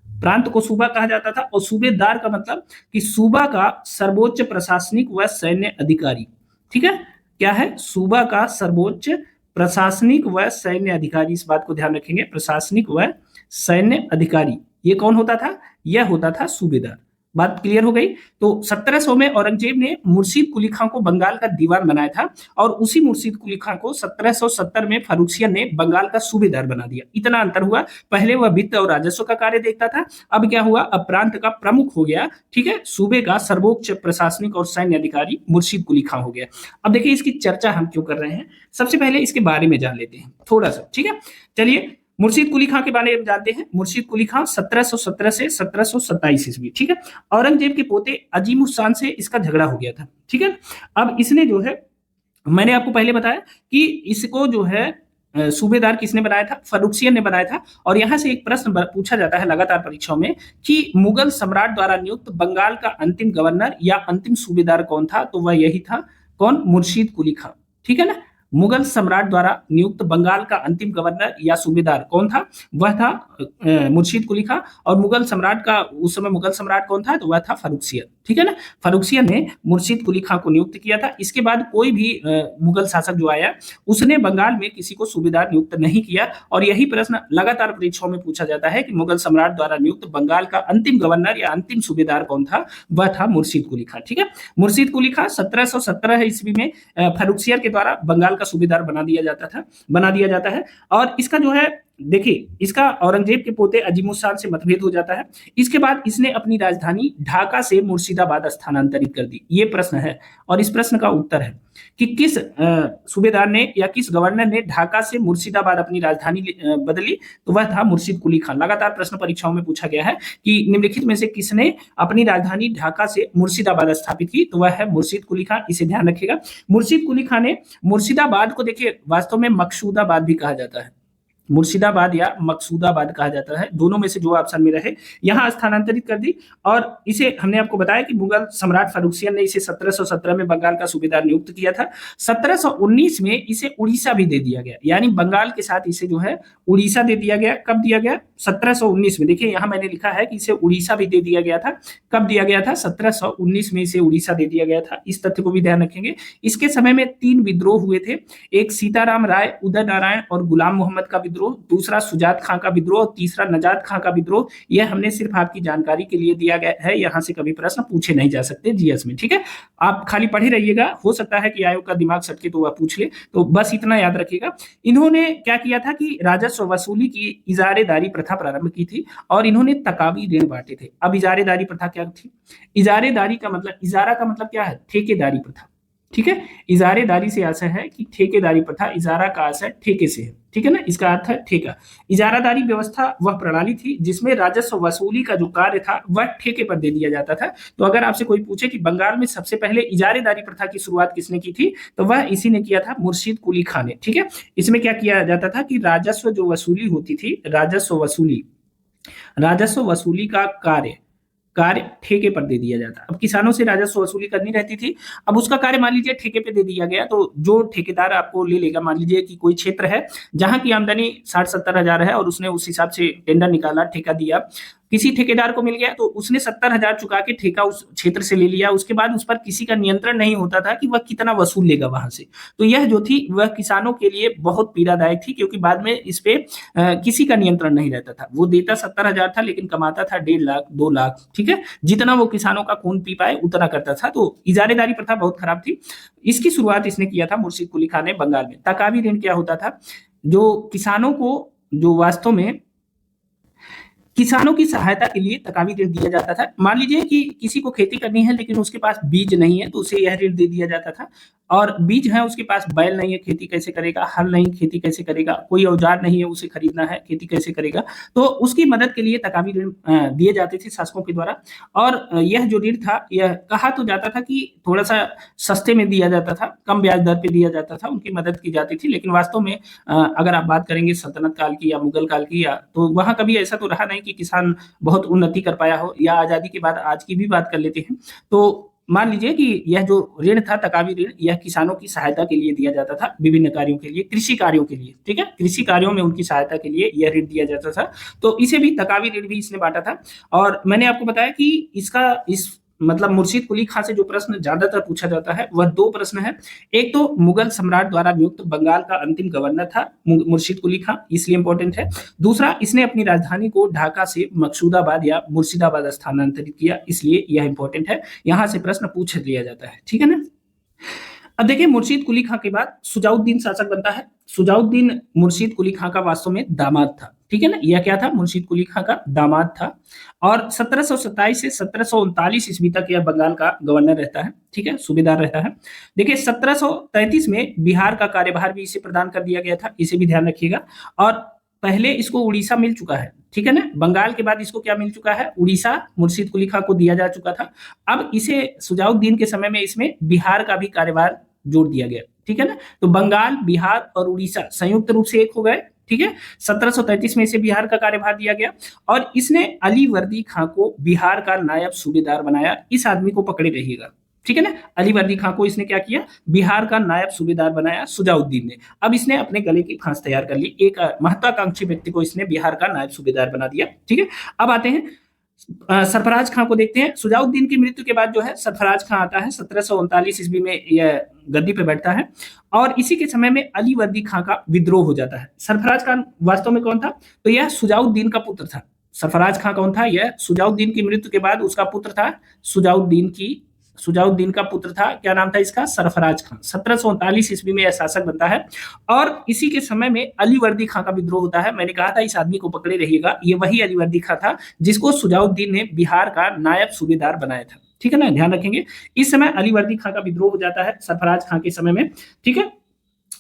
प्रांत को सूबा कहा जाता था, और सूबेदार का मतलब कि सूबा का सर्वोच्च प्रशासनिक व सैन्य अधिकारी। ठीक है, क्या है? सूबा का सर्वोच्च प्रशासनिक व सैन्य अधिकारी, इस बात को ध्यान रखेंगे, प्रशासनिक व सैन्य अधिकारी। ये कौन होता था? यह होता था सूबेदार। बात क्लियर हो गई। तो 1700 में औरंगजेब ने मुर्शीद कुली खां को बंगाल का दीवान बनाया था और उसी मुर्शीद कुली खां को 1770 में फर्रुखसियन ने बंगाल का सूबेदार बना दिया। इतना अंतर हुआ, पहले वह वित्त और राजस्व का कार्य देखता था, अब क्या हुआ, अब प्रांत का प्रमुख हो गया। ठीक है, सूबे का सर्वोच्च प्रशासनिक और सैन्य अधिकारी मुर्शीद कुली खां हो गया। अब देखिए इसकी चर्चा हम क्यों कर रहे हैं, सबसे पहले इसके बारे में जान लेते हैं थोड़ा सा। ठीक है, चलिए मुर्शीद कुली खां के बारे में जानते हैं। मुर्शीद कुली खां 1717 से 1727 ईस्वी। ठीक है, औरंगजेब के पोते अजीम उस शान से इसका झगड़ा हो गया था। ठीक है, अब इसने जो है, मैंने आपको पहले बताया कि इसको जो है सूबेदार किसने बनाया था, फर्रुखसियन ने बनाया था। और यहां से एक प्रश्न पूछा जाता है लगातार परीक्षाओं में कि मुगल सम्राट द्वारा नियुक्त बंगाल का अंतिम गवर्नर या अंतिम सूबेदार कौन था, तो वह यही था, कौन, मुर्शीद कुली खां। ठीक है ना, मुगल सम्राट द्वारा नियुक्त बंगाल का अंतिम गवर्नर या सूबेदार कौन था, वह था मुर्शीद कुली खां। और मुगल सम्राट का उस समय मुगल सम्राट कौन था, तो वह था फर्रुखसियन। ठीक है ना, फर्रुखसियन ने मुर्शीद कुली खां को नियुक्त किया था। इसके बाद कोई भी मुगल शासक जो आया उसने बंगाल में किसी को सूबेदार नियुक्त नहीं किया। और यही प्रश्न लगातार परीक्षाओं में पूछा जाता है कि मुगल सम्राट द्वारा नियुक्त बंगाल का अंतिम गवर्नर या अंतिम सूबेदार कौन था, वह था मुर्शीद कुली खां। ठीक है, मुर्शीद कुली खां 1717 ईस्वी में फर्रुखसियन के द्वारा बंगाल का सूबेदार बना दिया जाता है। और इसका जो है, देखिए इसका औरंगजेब के पोते अजीमुद्दीन से मतभेद हो जाता है। इसके बाद इसने अपनी राजधानी ढाका से मुर्शिदाबाद स्थानांतरित कर दी। ये प्रश्न है और इस प्रश्न का उत्तर है कि किस सूबेदार ने या किस गवर्नर ने ढाका से मुर्शिदाबाद अपनी राजधानी बदली, तो वह था मुर्शीद कुली खां। लगातार प्रश्न परीक्षाओं में पूछा गया है कि निम्नलिखित में से किसने अपनी राजधानी ढाका से मुर्शिदाबाद स्थापित की, तो वह है मुर्शीद कुली खां। इसे ध्यान रखिएगा। मुर्शीद कुली खां ने मुर्शिदाबाद को, देखिए वास्तव में मकसूदाबाद भी कहा जाता है, मुर्शिदाबाद या मकसूदाबाद कहा जाता है, दोनों में से जो ऑप्शन में रहे, यहां स्थानांतरित कर दी। और इसे हमने आपको बताया कि मुगल सम्राट फर्रुखसियन ने इसे 1717 में बंगाल का सूबेदार नियुक्त किया था। 1719 में इसे उड़ीसा भी दे दिया गया, यानी बंगाल के साथ इसे जो है उड़ीसा दे दिया गया। कब दिया गया, 1719 में। देखिए यहां मैंने लिखा है कि इसे उड़ीसा भी दे दिया गया था। कब दिया गया था, 1719 में इसे उड़ीसा दे दिया गया था। इस तथ्य को भी ध्यान रखेंगे। इसके समय में 3 विद्रोह हुए थे, एक सीताराम राय, उदय नारायण और गुलाम मोहम्मद का विद्रोह, दूसरा सुजात खां का विद्रोह और तीसरा नजात खां का विद्रोह। यह हमने सिर्फ आपकी जानकारी के लिए दिया गया है, यहां से कभी प्रश्न पूछे नहीं जा सकते जीएस में। ठीक है, आप खाली पढ़े रहिएगा, हो सकता है कि आयोग का दिमाग सटके तो वह पूछ ले, तो बस इतना याद रखिएगा। इन्होंने क्या किया था कि राजस्व वसूली की इजारेदारी प्रथा प्रारंभ की थी और इन्होंने तकावी ऋण बांटे थे। अब इजारेदारी प्रथा क्या थी, इजारेदारी का मतलब, इजारा का मतलब क्या है, ठेकेदारी प्रथा। ठीक है, इजारेदारी से आशय है कि ठेकेदारी प्रथा, इजारा का आशय ठेके से है। ठीक है ना, इसका अर्थ है ठेका। इजारादारी व्यवस्था वह प्रणाली थी जिसमें राजस्व वसूली का जो कार्य था वह ठेके पर दे दिया जाता था। तो अगर आपसे कोई पूछे कि बंगाल में सबसे पहले इजारेदारी प्रथा की शुरुआत किसने की थी, तो वह इसी ने किया था, मुर्शीद कुली खां ने। ठीक है, इसमें क्या किया जाता था कि राजस्व जो वसूली होती थी, राजस्व वसूली का कार्य ठेके पर दे दिया जाता। अब किसानों से राजस्व वसूली करनी रहती थी, अब उसका कार्य मान लीजिए ठेके पे दे दिया गया, तो जो ठेकेदार आपको ले लेगा, मान लीजिए कि कोई क्षेत्र है जहां की आमदनी 60-70 हजार है और उसने उस हिसाब से टेंडर निकाला, ठेका दिया, किसी ठेकेदार को मिल गया तो उसने 70,000 चुका के ठेका उस क्षेत्र से ले लिया। उसके बाद उस पर किसी का नियंत्रण नहीं होता था कि वह कितना वसूल लेगा वहां से। तो यह जो थी वह किसानों के लिए बहुत पीड़ादायक थी, क्योंकि बाद में इस पे किसी का नियंत्रण नहीं रहता था। वो देता 70,000 था लेकिन कमाता था 1.5 लाख 2 लाख। ठीक है, जितना वो किसानों का खून पी पाए उतना करता था। तो इजारेदारी प्रथा बहुत खराब थी। इसकी शुरुआत इसने किया था मुर्शीद कुली खां ने बंगाल में। तकावी ऋण क्या होता था, जो किसानों को, जो वास्तव में किसानों की सहायता के लिए तकावी ऋण दिया जाता था। मान लीजिए कि किसी को खेती करनी है लेकिन उसके पास बीज नहीं है, तो उसे यह ऋण दे दिया जाता था। और बीज है उसके पास, बैल नहीं है, खेती कैसे करेगा, हल नहीं, खेती कैसे करेगा, कोई औजार नहीं है, उसे खरीदना है, खेती कैसे करेगा, तो उसकी मदद के लिए तकावी ऋण दिए जाते थे शासकों के द्वारा। और यह जो ऋण था, यह कहा तो जाता था कि थोड़ा सा सस्ते में दिया जाता था, कम ब्याज दर पे दिया जाता था, उनकी मदद की जाती थी। लेकिन वास्तव में अगर आप बात करेंगे सल्तनत काल की या मुगल काल की, या तो वहां कभी ऐसा तो रहा नहीं कि किसान बहुत उन्नति कर पाया हो। या आजादी के बाद आज की भी बात कर लेते हैं, तो मान लीजिए कि यह जो ऋण था, तकावी ऋण, यह किसानों की सहायता के लिए दिया जाता था, विभिन्न कार्यों के लिए, कृषि कार्यों के लिए। ठीक है, कृषि कार्यों में उनकी सहायता के लिए यह ऋण दिया जाता था। तो इसे भी तकावी ऋण भी इसने बांटा था। और मैंने आपको बताया कि इस मतलब मुर्शीद कुली खां से जो प्रश्न ज्यादातर पूछा जाता है वह दो प्रश्न है। एक तो मुगल सम्राट द्वारा नियुक्त बंगाल का अंतिम गवर्नर था मुर्शीद कुली खां, इसलिए इंपॉर्टेंट है। दूसरा, इसने अपनी राजधानी को ढाका से मकसूदाबाद या मुर्शिदाबाद स्थानांतरित किया, इसलिए यह इंपॉर्टेंट है, यहां से प्रश्न पूछ लिया जाता है। ठीक है ना। अब देखिए मुर्शीद कुली खां के बाद सुजाउद्दीन शासक बनता है। सुजाउद्दीन मुर्शीद कुली खां का वास्तव में दामाद था। ठीक है ना, यह क्या था, मुर्शीद कुली खां का दामाद था। और 1727 से 1739 ईस्वी तक यह बंगाल का गवर्नर रहता है। ठीक है, सूबेदार रहता है। देखिए 1733 में बिहार का कार्यभार भी इसे प्रदान कर दिया गया था, इसे भी ध्यान रखिएगा। और पहले इसको उड़ीसा मिल चुका है। ठीक है ना, बंगाल के बाद इसको क्या मिल चुका है, उड़ीसा मुर्शीद कुली खां को दिया जा चुका था। अब इसे सुजाउद्दीन के समय में इसमें बिहार का भी कार्यभार जोड़ दिया गया। ठीक है ना, तो बंगाल, बिहार और उड़ीसा संयुक्त रूप से एक हो गए। ठीक है, 1733 में इसे बिहार का कार्यभार दिया गया और इसने अली वर्दी खां को बिहार का नायब सूबेदार बनाया। इस आदमी को पकड़े रहिएगा। ठीक है ना, अली वर्दी खां को इसने क्या किया, बिहार का नायब सूबेदार बनाया सुजाउद्दीन ने। अब इसने अपने गले की फांस तैयार कर ली, एक महत्वाकांक्षी व्यक्ति को इसने बिहार का नायब सूबेदार बना दिया। ठीक है, अब आते हैं सरफराज खां को देखते हैं। सुजाउद्दीन की मृत्यु के बाद जो है सरफराज खां आता है, 1739 ईस्वी में यह गद्दी पे बैठता है और इसी के समय में अली वर्दी खां का विद्रोह हो जाता है। सरफराज खान वास्तव में कौन था, तो यह सुजाउद्दीन का पुत्र था। सरफराज खां कौन था, यह सुजाउद्दीन की मृत्यु के बाद उसका पुत्र था। सुजाउद्दीन का पुत्र था, क्या नाम था इसका, सरफराज खां। 1739 ईस्वी में यह शासक बनता है और इसी के समय में अली वर्दी खां का विद्रोह होता है। मैंने कहा था इस आदमी को पकड़े रहिएगा, ये वही अली वर्दी खां था जिसको सुजाउद्दीन ने बिहार का नायब सूबेदार बनाया था। ठीक है ना, ध्यान रखेंगे। इस समय अली वर्दी खां का विद्रोह हो जाता है सरफराज खां के समय में। ठीक है,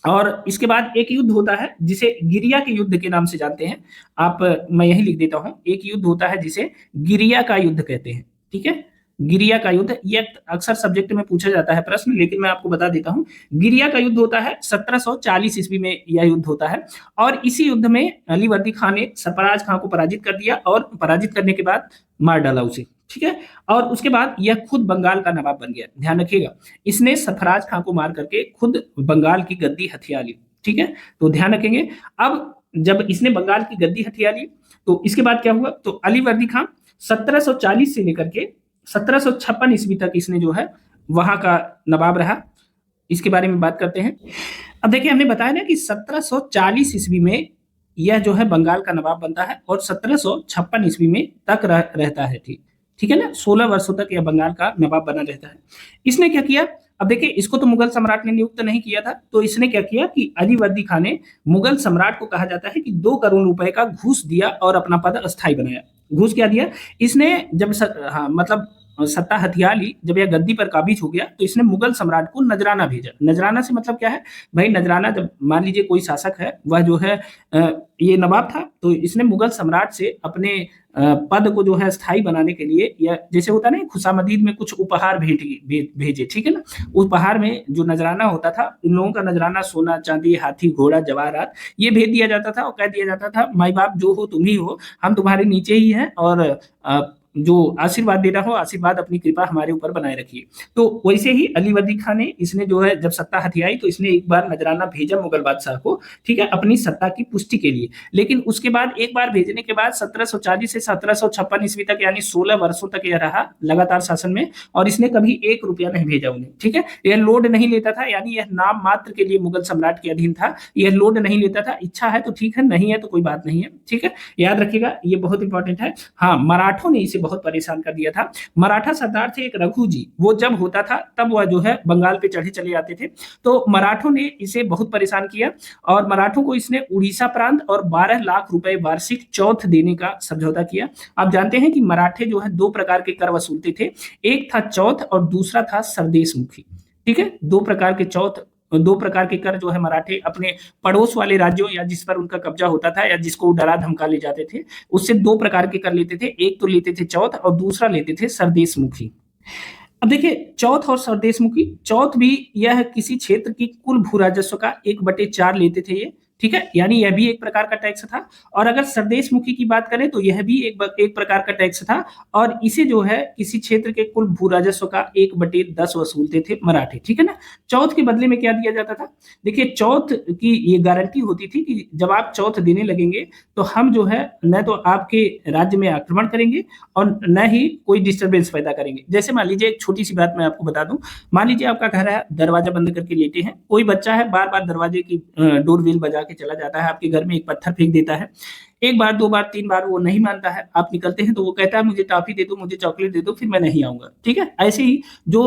और इसके बाद एक युद्ध होता है जिसे गिरिया के युद्ध के नाम से जानते हैं आप, मैं यही लिख देता हूं। एक युद्ध होता है जिसे गिरिया का युद्ध कहते हैं। ठीक है, गिरिया का युद्ध, यह अक्सर सब्जेक्ट में पूछा जाता है प्रश्न, लेकिन मैं आपको बता देता हूं। गिरिया का युद्ध होता है 1740 ईस्वी में, यह युद्ध होता है और इसी युद्ध में अली वर्दी खां ने सरफराज खां को पराजित कर दिया और पराजित करने के बाद मार डाला उसे। ठीक है, और उसके बाद यह खुद बंगाल का नवाब बन गया। ध्यान रखिएगा, इसने सरफराज खां को मार करके खुद बंगाल की गद्दी हथिया ली। ठीक है, तो ध्यान रखेंगे। अब जब इसने बंगाल की गद्दी हथिया ली तो इसके बाद क्या हुआ, तो अली वर्दी खां 1740 से लेकर के 1756 ईस्वी तक इसने जो है वहां का नवाब रहा। इसके बारे में बात करते हैं। अब देखिए हमने बताया ना कि 1740 ईस्वी में यह जो है बंगाल का नवाब बनता है और 1756 ईस्वी में तक रहता है। ठीक है ना, 16 वर्षों तक यह बंगाल का नवाब बना रहता है। इसने क्या किया, अब देखिए इसको तो मुगल सम्राट ने नियुक्त नहीं किया था, तो इसने क्या किया कि अली वर्दी खां ने मुगल सम्राट को, कहा जाता है कि 2 करोड़ रुपए का घूस दिया और अपना पद अस्थायी बनाया। घूस क्या दिया इसने, जब मतलब सत्ता हथिया ली, जब यह गद्दी पर काबिज हो गया तो इसने मुगल सम्राट को नजराना भेजा। नजराना से मतलब क्या है भाई, नजराना जब मान लीजिए कोई शासक है वह जो है ये नवाब था, तो इसने मुगल सम्राट से अपने पद को जो है स्थायी बनाने के लिए, या जैसे होता ना खुशामदीद में कुछ उपहार भेजे। ठीक है ना, उपहार में जो नजराना होता था, इन लोगों का नजराना सोना चांदी हाथी घोड़ा जवाहरात ये भेज दिया जाता था और कह दिया जाता था माई बाप जो हो तुम ही हो, हम तुम्हारे नीचे ही हैं और जो आशीर्वाद देना हो आशीर्वाद अपनी कृपा हमारे ऊपर बनाए रखिए। तो वैसे ही अली वर्दी खां ने, इसने जो है जब सत्ता हथियाई तो इसने एक बार नजराना भेजा मुगल बादशाह को, ठीक है, अपनी सत्ता की पुष्टि के लिए। लेकिन उसके बाद एक बार भेजने के बाद 1740 से 1756 ईस्वी तक यानी 16 वर्षों तक यह रहा लगातार शासन में और इसने कभी 1 रुपया नहीं भेजा उन्हें। ठीक है, यह लोड नहीं लेता था, यानी यह नाम मात्र के लिए मुगल सम्राट के अधीन था, यह लोड नहीं लेता था। इच्छा है तो ठीक है, नहीं है तो कोई बात नहीं है। ठीक है, याद रखिएगा ये बहुत इंपॉर्टेंट है। हाँ, मराठों ने इसे बहुत परेशान कर दिया था। मराठा सरदार थे एक रघु जी, वो जब होता था तब वह जो है बंगाल पे चढ़े चले जाते थे, तो मराठों ने इसे बहुत परेशान किया और मराठों को इसने उड़ीसा प्रांत और 12 लाख रुपए वार्षिक चौथ देने का समझौता किया। आप जानते हैं कि मराठे जो है 2 प्रकार के कर वसूलते थे, एक था चौथ और दूसरा था सरदेश मुखी। ठीक है, 2 प्रकार के चौथ, 2 प्रकार के कर जो है मराठे अपने पड़ोस वाले राज्यों या जिस पर उनका कब्जा होता था या जिसको डरा धमका ले जाते थे, उससे 2 प्रकार के कर लेते थे। एक तो लेते थे चौथ और दूसरा लेते थे सरदेश मुखी। अब देखिए चौथ और सरदेश मुखी, चौथ भी यह किसी क्षेत्र की कुल भू राजस्व का 1/4 लेते थे ये, ठीक है, यानी यह भी एक प्रकार का टैक्स था। और अगर स्वदेशमुखी की बात करें तो यह भी एक प्रकार का टैक्स था, और इसे जो है किसी क्षेत्र के कुल भू राजस्व का 1/10 वसूलते थे मराठे, ठीक है ना। चौथ के बदले में क्या दिया जाता था? देखिए, चौथ की ये गारंटी होती थी कि जब आप चौथ देने लगेंगे तो हम जो है न तो आपके राज्य में आक्रमण करेंगे और न ही कोई डिस्टरबेंस पैदा करेंगे। जैसे मान लीजिए, एक छोटी सी बात मैं आपको बता दूं। मान लीजिए आपका घर है, दरवाजा बंद करके लेटे हैं, कोई बच्चा है बार बार दरवाजे की डोर बेल बजा के चला जाता है, आपके घर में एक पत्थर फेंक देता है। एक बार, दो बार, तीन बार वो नहीं मानता है, आप निकलते हैं तो वो कहता है मुझे टॉफी दे दो, मुझे चॉकलेट दे दो, फिर मैं नहीं आऊंगा, ठीक है। ऐसे ही जो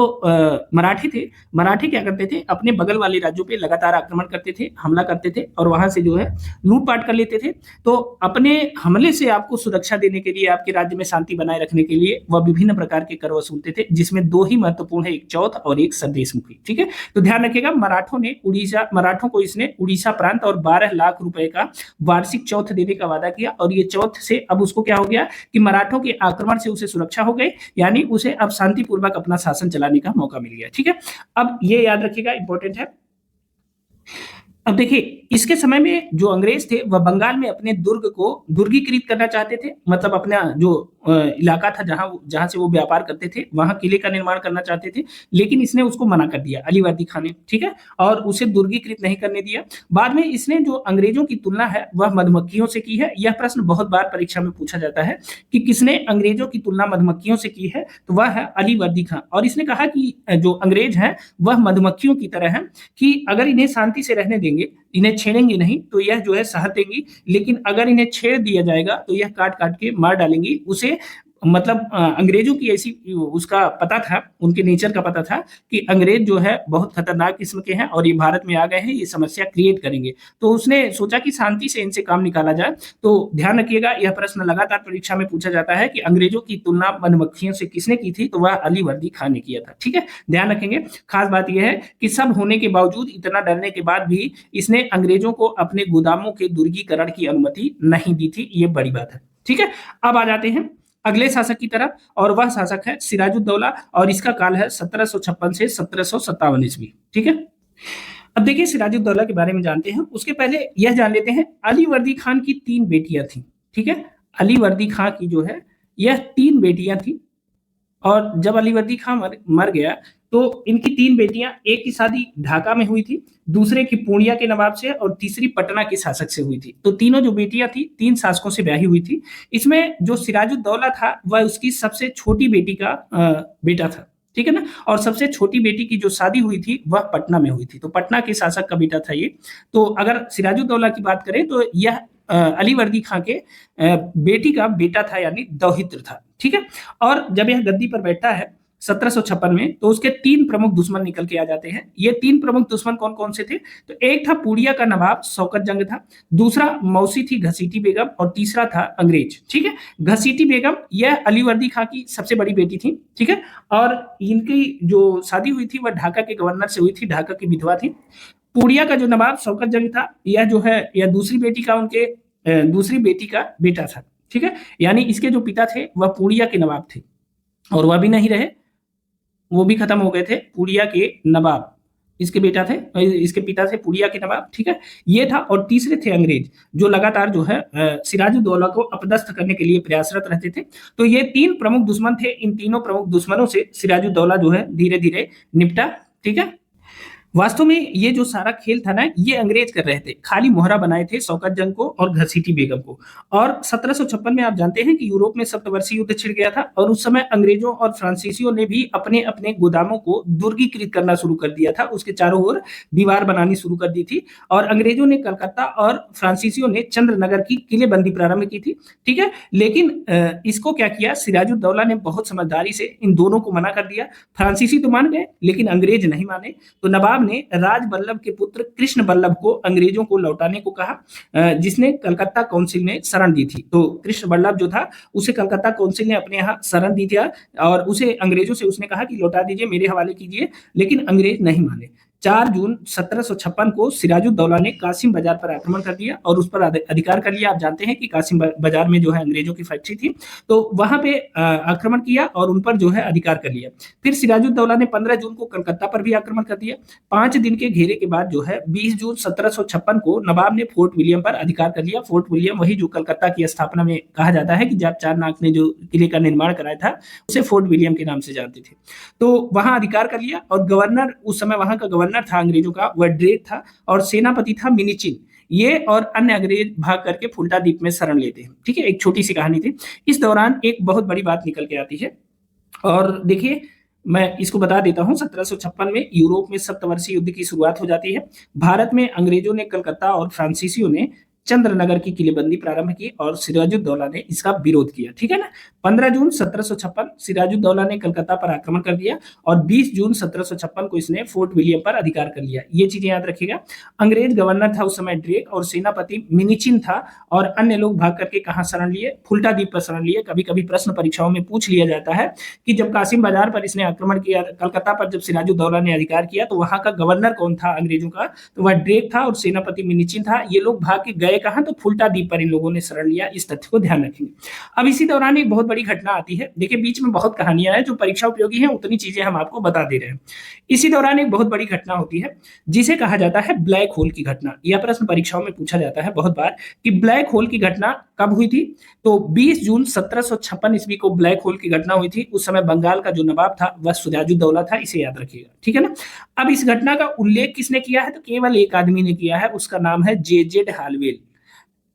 मराठी थे, मराठी क्या करते थे, अपने बगल वाले राज्यों पे लगातार आक्रमण करते थे, हमला करते थे, और वहां से जो है लूटपाट कर लेते थे। तो अपने हमले से आपको सुरक्षा देने के लिए, आपके राज्य में शांति बनाए रखने के लिए वह विभिन्न प्रकार के कर वसूलते थे, जिसमें दो ही महत्वपूर्ण है, एक चौथ और एक स्वदेशमुखी, ठीक है। तो ध्यान रखिएगा, मराठों को इसने उड़ीसा प्रांत और 12 लाख रुपए का वार्षिक चौथ देने का वादा किया, और ये चौथ से अब उसको क्या हो गया कि मराठों के आक्रमण से उसे सुरक्षा हो गई, यानी उसे अब शांतिपूर्वक अपना शासन चलाने का मौका मिल गया, ठीक है। अब ये याद रखिएगा, इंपॉर्टेंट है। अब देखिए, इसके समय में जो अंग्रेज थे वह बंगाल में अपने दुर्ग को दुर्गीकृत करना चाहते थे, मतलब अपना जो इलाका था जहां जहां से वो व्यापार करते थे, वहां किले का निर्माण करना चाहते थे, लेकिन इसने उसको मना कर दिया, अलीवर्दी खान ने, ठीक है, और उसे दुर्गीकृत नहीं करने दिया। बाद में इसने जो अंग्रेजों की तुलना है वह मधुमक्खियों से की है। यह प्रश्न बहुत बार परीक्षा में पूछा जाता है कि किसने अंग्रेजों की तुलना मधुमक्खियों से की है, तो वह है अलीवर्दी खान। और इसने कहा कि जो अंग्रेज हैं वह मधुमक्खियों की तरह हैं, कि अगर इन्हें शांति से रहने देंगे, इन्हें छेड़ेंगे नहीं, तो यह जो है सह देंगी, लेकिन अगर इन्हें छेड़ दिया जाएगा तो यह काट काट के मार डालेंगी। उसे मतलब अंग्रेजों की ऐसी उसका पता था, उनके नेचर का पता था कि अंग्रेज जो है बहुत खतरनाक किस्म के हैं और ये भारत में आ गए हैं, ये समस्या क्रिएट करेंगे। तो उसने सोचा कि शांति से इनसे काम निकाला जाए। तो ध्यान रखिएगा, यह प्रश्न लगातार परीक्षा में पूछा जाता है कि अंग्रेजों की तुलना मधुमक्खियों से किसने की थी, तो वह अलीवर्दी खान ने किया था, ठीक है। ध्यान रखेंगे, खास बात यह है कि सब होने के बावजूद, इतना डरने के बाद भी इसने अंग्रेजों को अपने गोदामों के दुर्गीकरण की अनुमति नहीं दी थी, ये बड़ी बात है, ठीक है। अब आ जाते हैं अगले शासक की तरफ, और वह शासक है सिराजुद्दौला, और इसका काल है 1756 से 1757 ईस्वी, ठीक है। अब देखिए, सिराजुद्दौला के बारे में जानते हैं, उसके पहले यह जान लेते हैं, अलीवर्दी खान की 3 बेटियां थी, ठीक है। अलीवर्दी खान की जो है यह 3 बेटियां थी, और जब अलीवर्दी खान मर गया तो इनकी 3 बेटियां, एक की शादी ढाका में हुई थी, दूसरे की पूर्णिया के नवाब से, और तीसरी पटना के शासक से हुई थी। तो तीनों जो बेटियां थी 3 शासकों से ब्याही हुई थी। इसमें जो सिराजुद्दौला था वह उसकी सबसे छोटी बेटी का बेटा था, ठीक है ना। और सबसे छोटी बेटी की जो शादी हुई थी वह पटना में हुई थी, तो पटना के शासक का बेटा था ये। तो अगर सिराजुद्दौला की बात करें तो यह अलीवर्दी खान के बेटी का बेटा था, यानी दौहित्र था, ठीक है। और जब यह गद्दी पर बैठता है 1756 में, तो उसके 3 प्रमुख दुश्मन निकल के आ जाते हैं। ये 3 प्रमुख दुश्मन कौन कौन से थे? तो एक था पूर्णिया का नवाब शौकत जंग था, दूसरा मौसी थी घसीटी बेगम, और तीसरा था अंग्रेज, ठीक है। घसीटी बेगम यह अलीवर्दी खां की सबसे बड़ी बेटी थी, ठीक है, और इनकी जो शादी हुई थी वह ढाका के गवर्नर से हुई थी, ढाका की विधवा थी। पूर्णिया का जो नवाब शौकत जंग था, यह जो है यह दूसरी बेटी का बेटा था, ठीक है। यानी इसके जो पिता थे वह पूर्णिया के नवाब थे, और वह भी नहीं रहे, वो भी खत्म हो गए थे, पूर्णिया के नवाब इसके बेटा थे, इसके पिता थे पूर्णिया के नवाब, ठीक है, ये था। और तीसरे थे अंग्रेज, जो लगातार जो है सिराजुद्दौला को अपदस्थ करने के लिए प्रयासरत रहते थे। तो ये 3 प्रमुख दुश्मन थे, इन तीनों प्रमुख दुश्मनों से सिराजुद्दौला जो है धीरे धीरे निपटा, ठीक है। वास्तव में ये जो सारा खेल था ना, ये अंग्रेज कर रहे थे, खाली मोहरा बनाए थे शौकत जंग को और घसीटी बेगम को। और 1756 में आप जानते हैं कि यूरोप में सप्तवर्षीय युद्ध छिड़ गया था, और उस समय अंग्रेजों और फ्रांसीसियों ने भी अपने अपने गोदामों को दुर्गीकृत करना शुरू कर दिया था, उसके चारों ओर दीवार बनानी शुरू कर दी थी। और अंग्रेजों ने कलकत्ता और फ्रांसीसियों ने चंद्रनगर की किलेबंदी प्रारंभ की थी, ठीक है। लेकिन इसको क्या किया, सिराजुद्दौला ने बहुत समझदारी से इन दोनों को मना कर दिया। फ्रांसीसी तो मान गए, लेकिन अंग्रेज नहीं माने। तो नवाब ने राज बल्लभ के पुत्र कृष्ण बल्लभ को अंग्रेजों को लौटाने को कहा, जिसने कलकत्ता काउंसिल में शरण दी थी। तो कृष्ण बल्लभ जो था उसे कलकत्ता काउंसिल ने अपने यहाँ शरण दी थी, और उसे अंग्रेजों से उसने कहा कि लौटा दीजिए, मेरे हवाले कीजिए, लेकिन अंग्रेज नहीं माने। 4 जून 1756 को सिराजुद्दौला ने कासिम बाजार पर आक्रमण कर दिया और उस पर अधिकार कर लिया। आप जानते हैं कि कासिम बाजार में जो है अंग्रेजों की फैक्ट्री थी, तो वहां पे आक्रमण किया और उन पर जो है अधिकार कर लिया। फिर सिराजुद्दौला ने 15 जून को कलकत्ता पर भी आक्रमण कर दिया। 5 दिन के घेरे के बाद जो है 20 जून 1756 को नवाब ने फोर्ट विलियम पर अधिकार कर लिया। फोर्ट विलियम वही जो कलकत्ता की स्थापना में कहा जाता है कि जब चारनाक ने जो किले का निर्माण कराया था उसे फोर्ट विलियम के नाम से जानते थे। तो वहां अधिकार कर लिया और गवर्नर, उस समय वहां का गवर्नर था अंग्रेजों का, वह ड्रेक था और सेनापति था मिनीचिन। ये और अन्य अंग्रेज भाग करके फुल्टा द्वीप में शरण लेते हैं। ठीक है, एक छोटी सी कहानी थी। इस दौरान एक बहुत बड़ी बात निकल के आती है और देखिए मैं इसको बता देता हूं। 1756 में यूरोप में सप्तवर्षीय युद्ध की शुरुआत हो जाती है। भारत में अंग्रेजों ने कलकत्ता और फ्रांसीसियों ने चंद्रनगर की किलेबंदी प्रारंभ की और सिराजुद्दौला ने इसका विरोध किया। ठीक है ना। 15 जून 1756 सिराजुद्दौला ने कलकत्ता पर आक्रमण कर दिया और 20 जून 1756 को इसने फोर्ट विलियम पर अधिकार कर लिया। ये चीजें याद रखिएगा। अंग्रेज गवर्नर था उस समय ड्रेक और सेनापति मिनीचिन था और अन्य लोग भाग करके कहां शरण लिए? फुल्टा द्वीप पर शरण लिए। कभी कभी प्रश्न परीक्षाओं में पूछ लिया जाता है कि जब कासिम बाजार पर इसने आक्रमण किया, कलकत्ता पर जब सिराजुद्दौला ने अधिकार किया, तो वहां का गवर्नर कौन था अंग्रेजों का? तो वह ड्रेक था और सेनापति मिनीचिन था। ये लोग भाग के गए कहां? तो फुल्टा द्वीप पर इन लोगों ने शरण लिया। इस तथ्य को ध्यान रखेंगे। अब इसी दौरान एक बहुत बड़ी घटना आती है। देखिए बीच में बहुत कहानियां हैं जो परीक्षा उपयोगी हैं, उतनी चीजें हम आपको बता दे रहे हैं। इसी दौरान एक बहुत बड़ी घटना होती है जिसे कहा जाता है ब्लैक होल की घटना। यह प्रश्न परीक्षाओं में पूछा जाता है बहुत बार कि ब्लैक होल की घटना कब हुई थी? तो 20 जून 1756 ईस्वी को ब्लैक होल की घटना हुई थी। उस समय बंगाल का जो नवाब था वह सिराजुद्दौला था। इसे याद रखिएगा। ठीक है ना। अब इस घटना का उल्लेख किसने किया है? तो केवल एक आदमी ने किया है, उसका नाम है जेजेड हालवेल।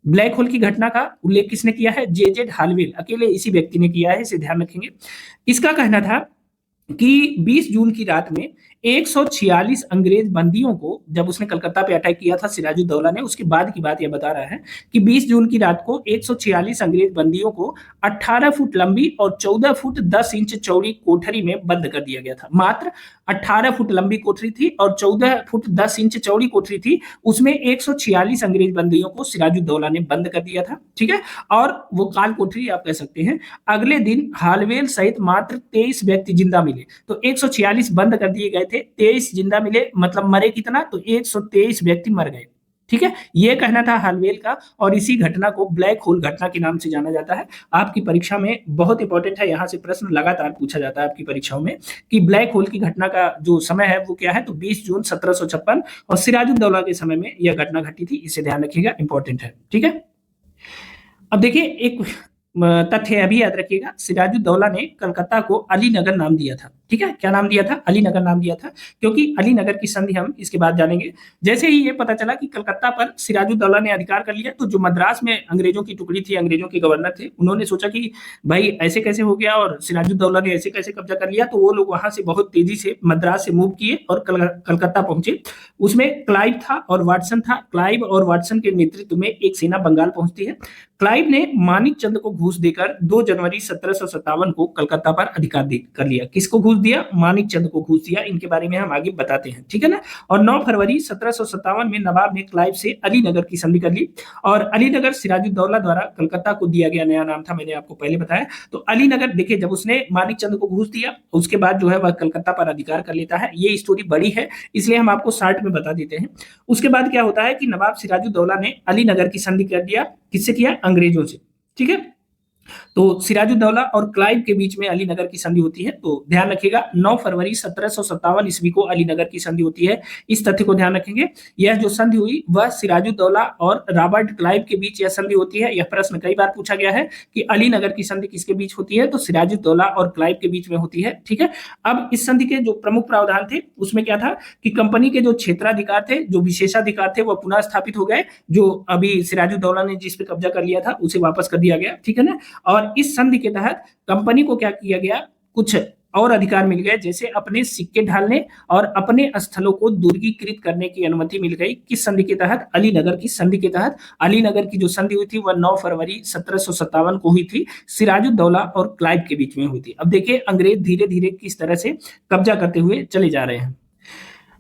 ब्लैक होल की घटना का उल्लेख किसने किया है? जेजेड हालवेल, अकेले इसी व्यक्ति ने किया है। इसे ध्यान रखेंगे। इसका कहना था कि 20 जून की रात में 146 अंग्रेज बंदियों को जब उसने कलकत्ता पे अटैक किया था सिराजुद्दौला ने, उसके बाद की बात यह बता रहा है कि 20 जून की रात को 146 अंग्रेज बंदियों को 18 फुट लंबी और 14 फुट 10 इंच चौड़ी कोठरी में बंद कर दिया गया था। मात्र 18 फुट लंबी कोठरी थी और 14 फुट 10 इंच चौड़ी कोठरी थी। उसमें 146 अंग्रेज बंदियों को सिराजुद्दौला ने बंद कर दिया था। ठीक है। और वो काल कोठरी आप कह सकते हैं। अगले दिन हालवेल सहित मात्र 23 व्यक्ति जिंदा मिले। तो 146 बंद कर दिए गए थे, 23 जिंदा मिले, मतलब मरे कितना? तो 123 व्यक्ति मर गए। ठीक है। यह कहना था हालवेल का और इसी घटना को ब्लैक होल घटना के नाम से जाना जाता है। आपकी परीक्षा में बहुत इंपॉर्टेंट है, यहां से प्रश्न लगातार पूछा जाता है आपकी परीक्षाओं में कि ब्लैक होल की घटना का जो समय है वो क्या है? तो 20 जून 1756 और सिराजुद्दौला के समय में यह घटना घटी थी। इसे ध्यान रखिएगा, इंपॉर्टेंट है। ठीक है। अब देखिए एक तथ्य अभी याद रखिएगा। सिराजुद्दौला ने कलकत्ता को अलीनगर नाम दिया था। ठीक है। क्या नाम दिया था? अलीनगर नाम दिया था, क्योंकि अलीनगर की संधि हम इसके बाद जानेंगे। जैसे ही ये पता चला कि कलकत्ता पर सिराजुद्दौला ने अधिकार कर लिया, तो जो मद्रास में अंग्रेजों की टुकड़ी थी, अंग्रेजों के गवर्नर थे, उन्होंने सोचा कि भाई ऐसे कैसे हो गया और सिराजुद्दौला ने ऐसे कैसे कब्जा कर लिया। तो वो लोग वहां से बहुत तेजी से मद्रास से मूव किए और कलकत्ता पहुंचे। उसमें क्लाइव था और वाटसन था। क्लाइव और वाटसन के नेतृत्व में एक सेना बंगाल पहुंचती है। क्लाइव ने मानिक चंद को घूस देकर 2 जनवरी 1757 को कलकत्ता पर अधिकार कर लिया। किसको घूस दिया? मानिक चंद को घूस दिया। इनके बारे में हम आगे बताते हैं। ठीक है ना। और 9 फरवरी 1757 में नवाब ने क्लाइव से अलीनगर की संधि कर ली और अलीनगर सिराजुद्दौला द्वारा कलकत्ता को दिया गया नया नाम था। मैंने आपको पहले बताया। तो अलीनगर देखिए, जब उसने मानिक चंद को घूस दिया उसके बाद जो है वह कलकत्ता पर अधिकार कर लेता है। ये स्टोरी बड़ी है इसलिए हम आपको शॉर्ट में बता देते हैं। उसके बाद क्या होता है कि नवाब सिराजुद्दौला ने अलीनगर की संधि कर दिया। किससे किया? अंग्रेजों से। ठीक है। तो सिराजुद्दौला और क्लाइव के बीच में अलीनगर की संधि होती है। तो ध्यान रखिएगा 9 फरवरी 1757 ईस्वी को अलीनगर की संधि होती है। इस तथ्य को ध्यान रखेंगे। यह जो संधि हुई वह सिराजुद्दौला और रॉबर्ट क्लाइव के बीच यह संधि होती है। यह प्रश्न कई बार पूछा गया है कि अलीनगर की संधि किसके बीच होती है? तो सिराजुद्दौला और क्लाइव के बीच में होती है। ठीक है। अब इस संधि के जो प्रमुख प्रावधान थे उसमें क्या था कि कंपनी के जो क्षेत्राधिकार थे, जो विशेषाधिकार थे, वह पुनः स्थापित हो गए। जो अभी सिराजुद्दौला ने जिस पे कब्जा कर लिया था उसे वापस कर दिया गया। ठीक है ना। और इस संधि के तहत कंपनी को क्या किया गया? कुछ और अधिकार मिल गए, जैसे अपने सिक्के ढालने और अपने स्थलों को दुर्गीकृत करने की अनुमति मिल गई। किस संधि के तहत? अलीनगर की संधि के तहत। अलीनगर की जो संधि हुई थी वह 9 फरवरी 1757 को हुई थी। सिराजुद्दौला और क्लाइव के बीच में हुई थी। अब देखिए अंग्रेज धीरे धीरे किस तरह से कब्जा करते हुए चले जा रहे हैं।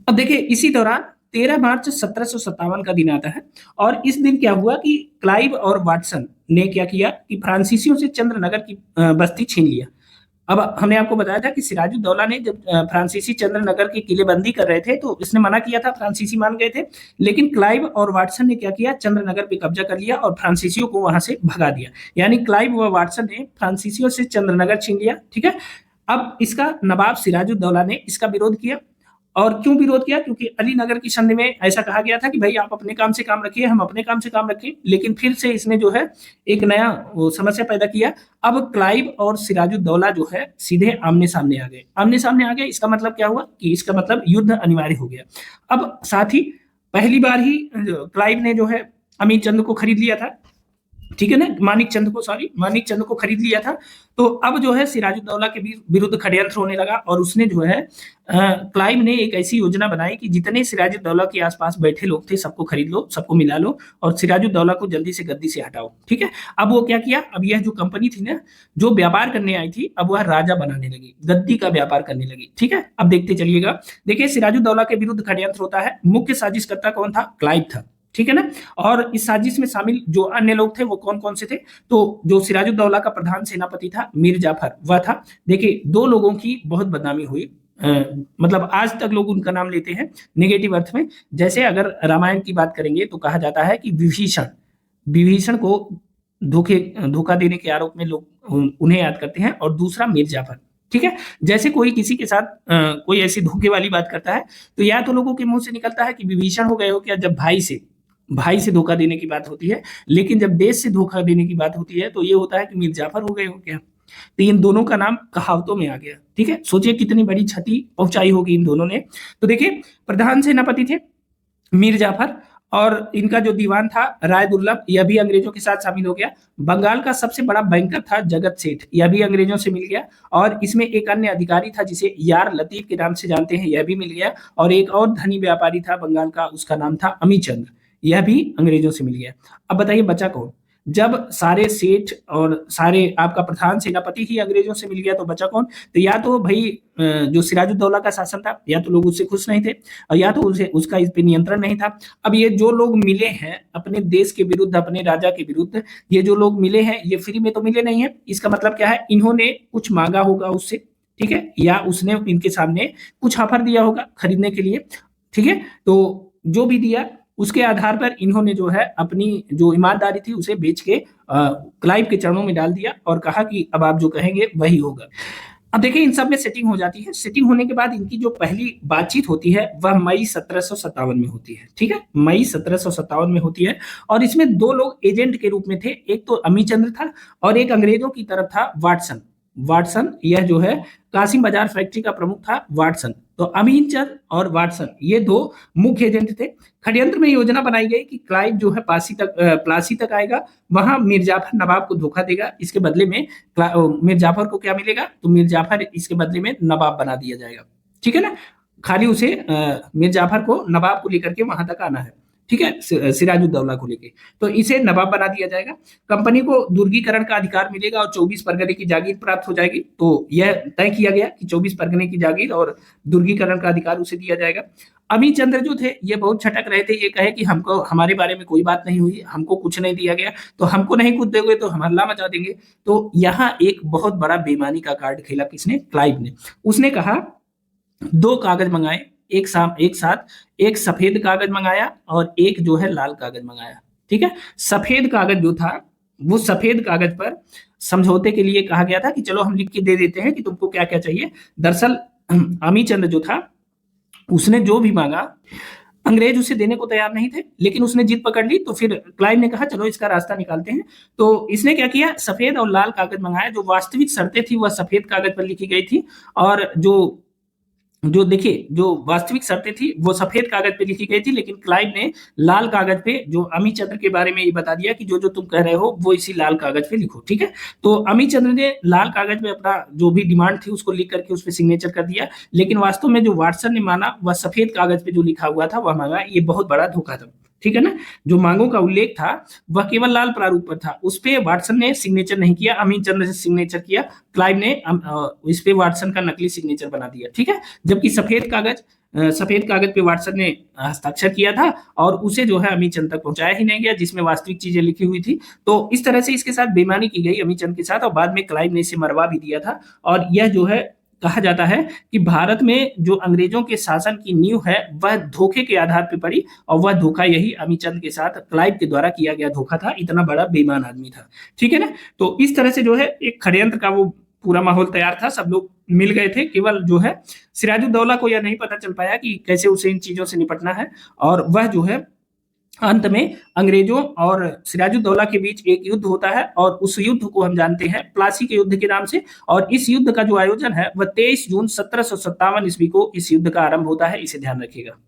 अब देखिए इसी दौरान 13 मार्च 1757 का दिन आता है और इस दिन क्या हुआ कि क्लाइव और वाटसन ने क्या किया कि फ्रांसीसियों से चंद्रनगर की बस्ती छीन लिया। अब हमने आपको बताया था कि सिराजुद्दौला ने जब फ्रांसीसी चंद्रनगर की किलेबंदी कर रहे थे तो इसने मना किया था, फ्रांसीसी मान गए थे, लेकिन क्लाइव और वाटसन ने क्या किया, चंद्रनगर पे कब्जा कर लिया और फ्रांसीसियों को वहां से भगा दिया। यानी क्लाइव व वाटसन ने फ्रांसीसियों से चंद्रनगर छीन लिया, ठीक है। अब इसका नवाब सिराजुद्दौला ने इसका विरोध किया। और क्यों विरोध किया? क्योंकि अलीनगर की संधि में ऐसा कहा गया था कि भाई आप अपने काम से काम रखिए, हम अपने काम से काम रखिए। लेकिन फिर से इसने जो है एक नया समस्या पैदा किया। अब क्लाइव और सिराजुद्दौला जो है सीधे आमने सामने आ गए। आमने सामने आ गए, इसका मतलब क्या हुआ कि इसका मतलब युद्ध अनिवार्य हो गया। अब साथ ही पहली बार ही क्लाइव ने जो है अमीर चंद को खरीद लिया था, ठीक है ना, मानिक चंद को खरीद लिया था। तो अब जो है सिराजुद्दौला के विरुद्ध षड्यंत्र होने लगा और उसने जो है क्लाइव ने एक ऐसी योजना बनाई कि जितने सिराजुद्दौला के आसपास बैठे लोग थे सबको खरीद लो, सबको मिला लो और सिराजुद्दौला को जल्दी से गद्दी से हटाओ, ठीक है। अब वो क्या किया, अब यह जो कंपनी थी ना जो व्यापार करने आई थी, अब वह राजा बनाने लगी, गद्दी का व्यापार करने लगी, ठीक है। अब देखते चलिएगा, देखिए सिराजुद्दौला के विरुद्ध षड्यंत्र होता है। मुख्य साजिशकर्ता कौन था? क्लाइव था, ठीक है ना। और इस साजिश में शामिल जो अन्य लोग थे वो कौन कौन से थे? तो जो सिराजुद्दौला का प्रधान सेनापति था मीर जाफर, वह था। देखिए दो लोगों की बहुत बदनामी हुई, मतलब आज तक लोग उनका नाम लेते हैं नेगेटिव अर्थ में। जैसे अगर रामायण की बात करेंगे तो कहा जाता है कि विभीषण को धोखा देने के आरोप में लोग उन्हें याद करते हैं, और दूसरा मीर जाफर, ठीक है। जैसे कोई किसी के साथ कोई ऐसी धोखे वाली बात करता है तो या तो लोगों के मुंह से निकलता है कि विभीषण हो गए हो क्या, जब भाई से धोखा देने की बात होती है। लेकिन जब देश से धोखा देने की बात होती है तो ये होता है कि मीर जाफर हो गए हो क्या। तो इन दोनों का नाम कहावतों में आ गया, ठीक है। सोचिए कितनी बड़ी क्षति पहुंचाई होगी इन दोनों ने। तो देखिए प्रधान सेनापति थे मीर जाफर, और इनका जो दीवान था राय दुर्लभ, यह भी अंग्रेजों के साथ शामिल हो गया। बंगाल का सबसे बड़ा बैंकर था जगत सेठ, यह भी अंग्रेजों से मिल गया। और इसमें एक अन्य अधिकारी था जिसे यार लतीफ के नाम से जानते हैं, यह भी मिल गया। और एक और धनी व्यापारी था बंगाल का, उसका नाम था अमीचंद्र, यह भी अंग्रेजों से मिल गया। अब बताइए बचा कौन? जब सारे सेठ और सारे आपका प्रधान सेनापति ही अंग्रेजों से मिल गया तो बचा कौन? तो या तो भाई जो सिराजुद्दौला का शासन था, या तो लोग उससे खुश नहीं थे, और या तो उसे उसका इस पे नियंत्रण नहीं था। अब ये जो लोग मिले हैं अपने देश के विरुद्ध, अपने राजा के विरुद्ध, ये जो लोग मिले हैं ये फ्री में तो मिले नहीं है। इसका मतलब क्या है, इन्होंने कुछ मांगा होगा उससे, ठीक है, या उसने इनके सामने कुछ ऑफर दिया होगा खरीदने के लिए, ठीक है। तो जो भी दिया उसके आधार पर इन्होंने जो है अपनी जो ईमानदारी थी उसे बेच के क्लाइव के चरणों में डाल दिया और कहा कि अब आप जो कहेंगे वही होगा। अब देखिए इन सब में सेटिंग हो जाती है। सेटिंग होने के बाद इनकी जो पहली बातचीत होती है वह मई 1757 में होती है, ठीक है, मई 1757 में होती है। और इसमें दो लोग एजेंट के रूप में थे, एक तो अमीचंद्र था और एक अंग्रेजों की तरफ था वाटसन। यह जो है कासिम बाजार फैक्ट्री का प्रमुख था वाटसन। तो अमीनचंद और वाटसन ये दो मुख्य एजेंट थे। षड्यंत्र में योजना बनाई गई कि क्लाइव जो है प्लासी तक आएगा, वहां मीर जाफर नवाब को धोखा देगा, इसके बदले में मीर जाफर को क्या मिलेगा, तो मीर जाफर इसके बदले में नवाब बना दिया जाएगा, ठीक है ना। खाली उसे मीर जाफर को नवाब को लेकर के वहां तक आना है, ठीक है, सिराजुद्दौला को लेके। तो इसे नवाब बना दिया जाएगा। कंपनी को दुर्गीकरण का अधिकार मिलेगा और 24 परगने की जागीर प्राप्त हो जाएगी। तो यह तय किया गया कि 24 परगने की जागीर और दुर्गीकरण का अधिकार उसे दिया जाएगा। अमीचंद्र जो थे ये बहुत छटक रहे थे, ये कहे कि हमको हमारे बारे में कोई बात नहीं हुई, हमको कुछ नहीं दिया गया, तो हमको नहीं कुछ दोगे तो हम हल्ला मचा देंगे। तो यहाँ एक बहुत बड़ा बेईमानी का कार्ड खेला किसने? क्लाइव ने। उसने कहा दो कागज मंगाए एक साथ, एक सफेद कागज मंगाया और एक जो है लाल कागज मंगाया, ठीक है। सफेद कागज जो था वो सफेद कागज पर समझौते के लिए कहा गया था कि चलो हम लिख के दे देते हैं कि तुमको क्या क्या चाहिए। दरअसल अमीचंद्र जो था उसने जो भी मांगा अंग्रेज उसे देने को तैयार नहीं थे, लेकिन उसने जीत पकड़ ली। तो फिर क्लाइव ने कहा चलो इसका रास्ता निकालते हैं। तो इसने क्या किया, सफेद और लाल कागज मंगाया। जो वास्तविक शर्तें थी वह सफेद कागज पर लिखी गई थी, और जो देखिए जो वास्तविक शर्तें थी वो सफेद कागज पे लिखी गई थी, लेकिन क्लाइव ने लाल कागज पे जो अमीचंद्र के बारे में ये बता दिया कि जो जो तुम कह रहे हो वो इसी लाल कागज पे लिखो, ठीक है। तो अमीचंद्र ने लाल कागज पे अपना जो भी डिमांड थी उसको लिख करके उस पर सिग्नेचर कर दिया, लेकिन वास्तव में जो वाटसन ने माना वह सफेद कागज पे जो लिखा हुआ था वह मांगा। ये बहुत बड़ा धोखा था, ठीक है ना। जो मांगों का उल्लेख था वह केवल लाल प्रारूप पर था, उस पे वाटसन ने सिग्नेचर नहीं किया, अमीचंद्र ने सिग्नेचर किया। क्लाइव ने इस पे वाटसन का नकली सिग्नेचर बना दिया, ठीक है। जबकि सफेद कागज सफेद कागज पे वाटसन ने हस्ताक्षर किया था और उसे जो है अमीचंद तक पहुंचाया ही नहीं गया, जिसमें वास्तविक चीजें लिखी हुई थी। तो इस तरह से इसके साथ बेईमानी की गई अमीचंद के साथ, और बाद में क्लाइव ने इसे मरवा भी दिया था। और यह जो है कहा जाता है कि भारत में जो अंग्रेजों के शासन की नींव है वह धोखे के आधार पर पड़ी, और वह धोखा यही अमीचंद के साथ क्लाइव के द्वारा किया गया धोखा था। इतना बड़ा बेईमान आदमी था, ठीक है ना। तो इस तरह से जो है एक षड्यंत्र का वो पूरा माहौल तैयार था, सब लोग मिल गए थे। केवल जो है सिराजुद्दौला को यह नहीं पता चल पाया कि कैसे उसे इन चीजों से निपटना है, और वह जो है अंत में अंग्रेजों और सिराजुद्दौला के बीच एक युद्ध होता है, और उस युद्ध को हम जानते हैं प्लासी के युद्ध के नाम से। और इस युद्ध का जो आयोजन है वह 23 जून 1757 ईस्वी को इस युद्ध का आरंभ होता है, इसे ध्यान रखिएगा।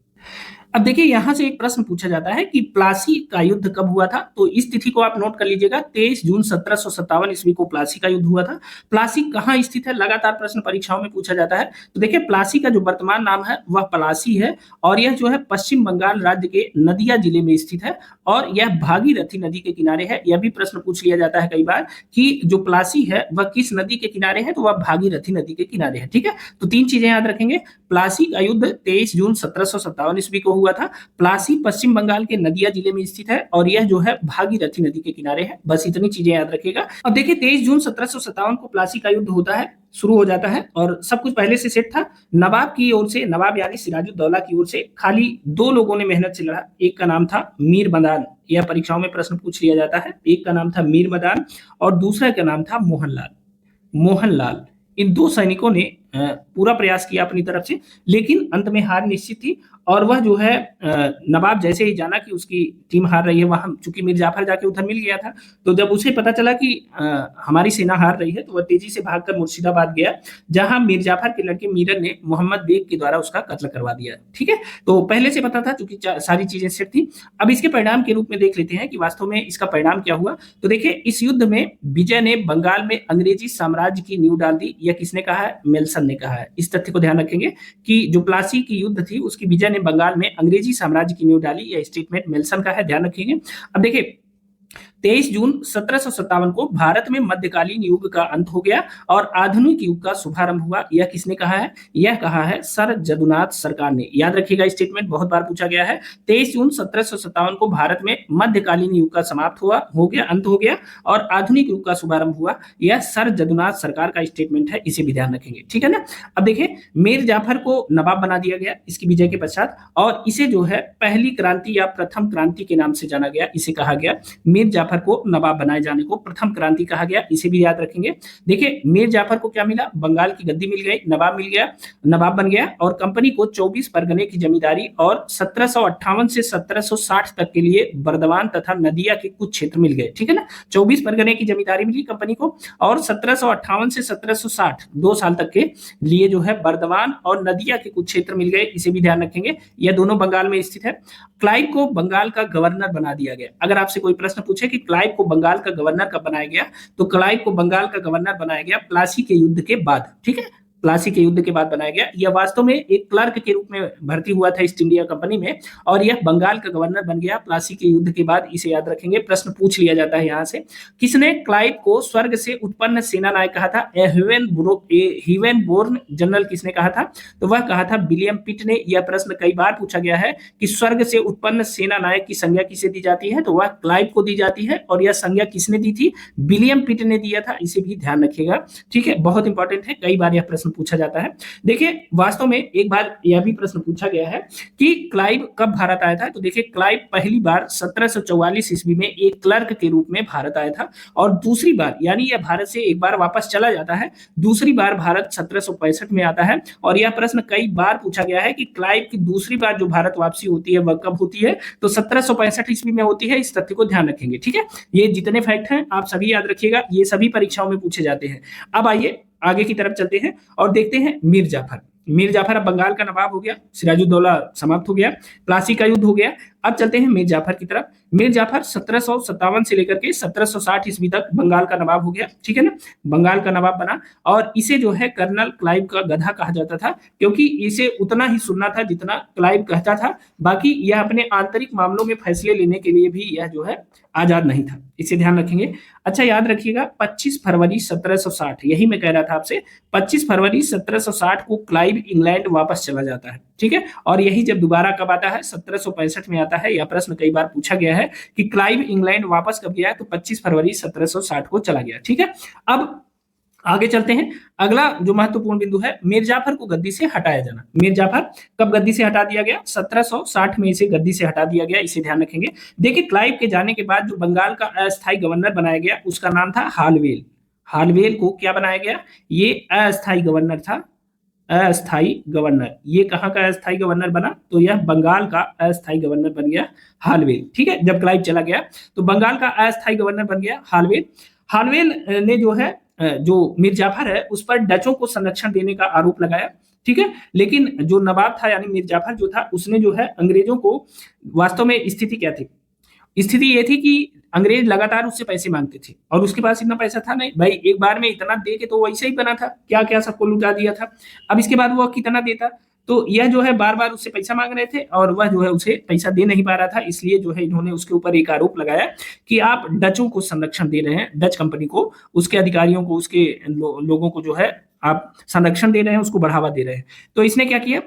अब देखिए यहां से एक प्रश्न पूछा जाता है कि प्लासी का युद्ध कब हुआ था, तो इस तिथि को आप नोट कर लीजिएगा। 23 जून 1757 ईस्वी को प्लासी का युद्ध हुआ था। प्लासी कहाँ स्थित है, लगातार प्रश्न परीक्षाओं में पूछा जाता है। तो देखिए प्लासी का जो वर्तमान नाम है वह पलासी है, और यह जो है पश्चिम बंगाल राज्य के नदिया जिले में स्थित है, और यह भागीरथी नदी के किनारे है। यह भी प्रश्न पूछ लिया जाता है कई बार कि जो प्लासी है वह किस नदी के किनारे है, तो वह भागीरथी नदी के किनारे है, ठीक है। तो तीन चीजें याद रखेंगे। प्लासी का युद्ध 23 जून 1757 ईस्वी को हुआ था। प्लासी पश्चिम बंगाल के नदिया जिले में स्थित है, और यह जो है भागीरथी नदी के किनारे है। बस इतनी चीजें याद रखिएगा। अब देखिए 23 जून 1757 को प्लासी का युद्ध होता है, शुरू हो जाता है, और सब कुछ पहले से सेट था। नवाब की ओर से, नवाब यानी सिराजुद्दौला की ओर से खाली दो लोगों ने मेहनत से लड़ा। एक का नाम था मीर मदान, यह परीक्षाओं में प्रश्न पूछ लिया जाता है। एक का नाम था मीर मदान और दूसरा का नाम था मोहनलाल। मोहनलाल, इन दो सैनिकों ने पूरा प्रयास किया अपनी तरफ से, लेकिन अंत में हार निश्चित थी। और वह जो है नवाब जैसे ही जाना कि उसकी टीम हार रही है, वहां चूंकि मीर जाफर जाके उधर मिल गया था, तो जब उसे पता चला कि हमारी सेना हार रही है, तो वह तेजी से भागकर मुर्शिदाबाद गया, जहां मीर जाफर के लड़के मीरन ने मोहम्मद बेग के द्वारा उसका कत्ल करवा दिया, ठीक है। तो पहले से पता था, चूंकि सारी चीजें सेट थी। अब इसके परिणाम के रूप में देख लेते हैं कि वास्तव में इसका परिणाम क्या हुआ। तो देखिए इस युद्ध में विजय ने बंगाल में अंग्रेजी साम्राज्य की नींव डाल दी। यह किसने कहा है, मेल्सन ने कहा है। इस तथ्य को ध्यान रखेंगे कि जो प्लासी की युद्ध थी उसकी विजय ने बंगाल में अंग्रेजी साम्राज्य की नींव डाली। यह स्टेटमेंट मेल्सन का है, ध्यान रखेंगे। अब देखिए 23 जून 1757 को भारत में मध्यकालीन युग का अंत हो गया और आधुनिक युग का शुभारंभ हुआ। यह किसने कहा है, यह कहा है सर जदुनाथ सरकार ने। याद रखिएगा, स्टेटमेंट बहुत बार पूछा गया है। 23 जून 1757 को भारत में मध्यकालीन युग का समाप्त हुआ, हो गया, अंत हो गया, और आधुनिक युग का शुभारंभ हुआ। यह सर जदुनाथ सरकार का स्टेटमेंट है, इसे भी ध्यान रखेंगे, ठीक है ना। अब देखिए मीर जाफर को नवाब बना दिया गया इसकी विजय के पश्चात, और इसे जो है पहली क्रांति या प्रथम क्रांति के नाम से जाना गया। इसे कहा गया मीर जाफर को नवाब बनाए जाने को प्रथम क्रांति कहा गया, इसे भी याद रखेंगे। देखिए मीर जाफर को क्या मिला, बंगाल की गद्दी मिल गई, नवाब मिल गया, नवाब बन गया, और कंपनी को 24 परगने की जमींदारी और 1758 से 1760 तक के लिए बर्दवान तथा नदिया के कुछ क्षेत्र मिल गए, ठीक है ना। 24 परगने की जमींदारी मिली कंपनी को, और 1758 से 1760 2 साल तक के लिए जो है बर्दवान और नदिया के कुछ क्षेत्र मिल गए, इसे भी ध्यान रखेंगे। यह दोनों बंगाल में स्थित है। क्लाइव को बंगाल का गवर्नर बना दिया गया। अगर आपसे कोई प्रश्न पूछे कि क्लाइव को बंगाल का गवर्नर कब बनाया गया, तो क्लाइव को बंगाल का गवर्नर बनाया गया प्लासी के युद्ध के बाद, ठीक है। प्लासी के युद्ध के बाद बनाया गया। यह वास्तव में एक क्लर्क के रूप में भर्ती हुआ था ईस्ट इंडिया कंपनी में, और यह बंगाल का गवर्नर बन गया प्लासी के युद्ध के बाद। इसे याद रखेंगे, प्रश्न पूछ लिया जाता है यहाँ से। किसने क्लाइव को स्वर्ग से उत्पन्न सेना नायक कहा था, हेवन बोर्न जनरल किसने कहा था, तो वह कहा था विलियम पिट ने। यह प्रश्न कई बार पूछा गया है कि स्वर्ग से उत्पन्न सेना नायक की संज्ञा किसे दी जाती है, तो वह क्लाइव को दी जाती है, और यह संज्ञा किसने दी थी, विलियम पिट ने दिया था। इसे भी ध्यान रखिएगा, ठीक है, बहुत इंपॉर्टेंट है, कई बार यह प्रश्न पूछा जाता है। देखिए वास्तव में एक बार यह भी प्रश्न पूछा गया है कि क्लाइव कब भारत आया था, तो देखिए क्लाइव पहली बार 1744 ईस्वी में एक क्लर्क के रूप में भारत आया था, और दूसरी बार यानी यह भारत से एक बार वापस चला जाता है, दूसरी बार भारत 1765 में आता है। और यह प्रश्न कई बार पूछा गया है कि क्लाइव की दूसरी बार जो भारत वापसी होती है वह कब होती है, तो 1765 ईस्वी में होती है। इस तथ्य को ध्यान रखेंगे, ठीक है। ये जितने फैक्ट हैं आप सभी याद रखिएगा, ये सभी परीक्षाओं में पूछे जाते हैं। अब आइए आगे की तरफ चलते हैं और देखते हैं मीर जाफर। मीर जाफर अब बंगाल का नवाब हो गया, सिराजुद्दौला समाप्त हो गया, प्लासी का युद्ध हो गया। अब चलते हैं मीर जाफर की तरफ। मीर जाफर 1757 से लेकर के 1760 ईस्वी तक बंगाल का नवाब हो गया, ठीक है ना, बंगाल का नवाब बना। और इसे जो है कर्नल क्लाइव का गधा कहा जाता था, क्योंकि इसे उतना ही सुनना था जितना क्लाइव कहता था। बाकी यह अपने आंतरिक मामलों में फैसले लेने के लिए भी यह जो है आजाद नहीं था, इसे ध्यान रखेंगे। अच्छा याद रखिएगा 25 फरवरी 1760, यही मैं कह रहा था आपसे, 25 फरवरी 1760 को क्लाइव इंग्लैंड वापस चला जाता है, ठीक है। और यही जब दोबारा कब आता है, 1765 में आता है। यह प्रश्न कई बार पूछा गया है कि क्लाइव इंग्लैंड वापस कब गया है, तो 25 फरवरी 1760 को चला गया, ठीक है। अब आगे चलते हैं। अगला जो महत्वपूर्ण बिंदु है, मीर जाफर को गद्दी से हटाया जाना। मीर जाफर कब गद्दी से हटा दिया गया, 1760 में इसे गद्दी से हटा दिया गया, इसे ध्यान रखेंगे। देखिए क्लाइव के जाने के बाद जो बंगाल का अस्थायी गवर्नर बनाया गया उसका नाम था हालवेल। हालवेल को क्या बनाया गया, ये अस्थायी गवर्नर था, अस्थायी गवर्नर। ये कहाँ का अस्थायी गवर्नर बना, तो यह बंगाल का अस्थायी गवर्नर बन गया हालवेल, ठीक है। जब क्लाइव चला गया तो बंगाल का अस्थायी गवर्नर बन गया हालवेल। हालवेल ने जो है जो मीर जाफर है उस पर डचों को संरक्षण देने का आरोप लगाया, ठीक है। लेकिन जो नवाब था यानी मीर जाफर जो था, उसने जो है अंग्रेजों को, वास्तव में स्थिति क्या थी, स्थिति ये थी कि अंग्रेज लगातार उससे पैसे मांगते थे और उसके पास इतना पैसा था नहीं भाई, एक बार में इतना दे के तो वैसे ही बना था, क्या क्या सबको लुटा दिया था। अब इसके बाद वह कितना देता, तो यह जो है बार बार उससे पैसा मांग रहे थे और वह जो है उसे पैसा दे नहीं पा रहा था। इसलिए जो है इन्होंने उसके ऊपर एक आरोप लगाया कि आप डचों को संरक्षण दे रहे हैं, डच कंपनी को, उसके अधिकारियों को, उसके लोगों को जो है आप संरक्षण दे रहे हैं, उसको बढ़ावा दे रहे हैं। तो इसने क्या किया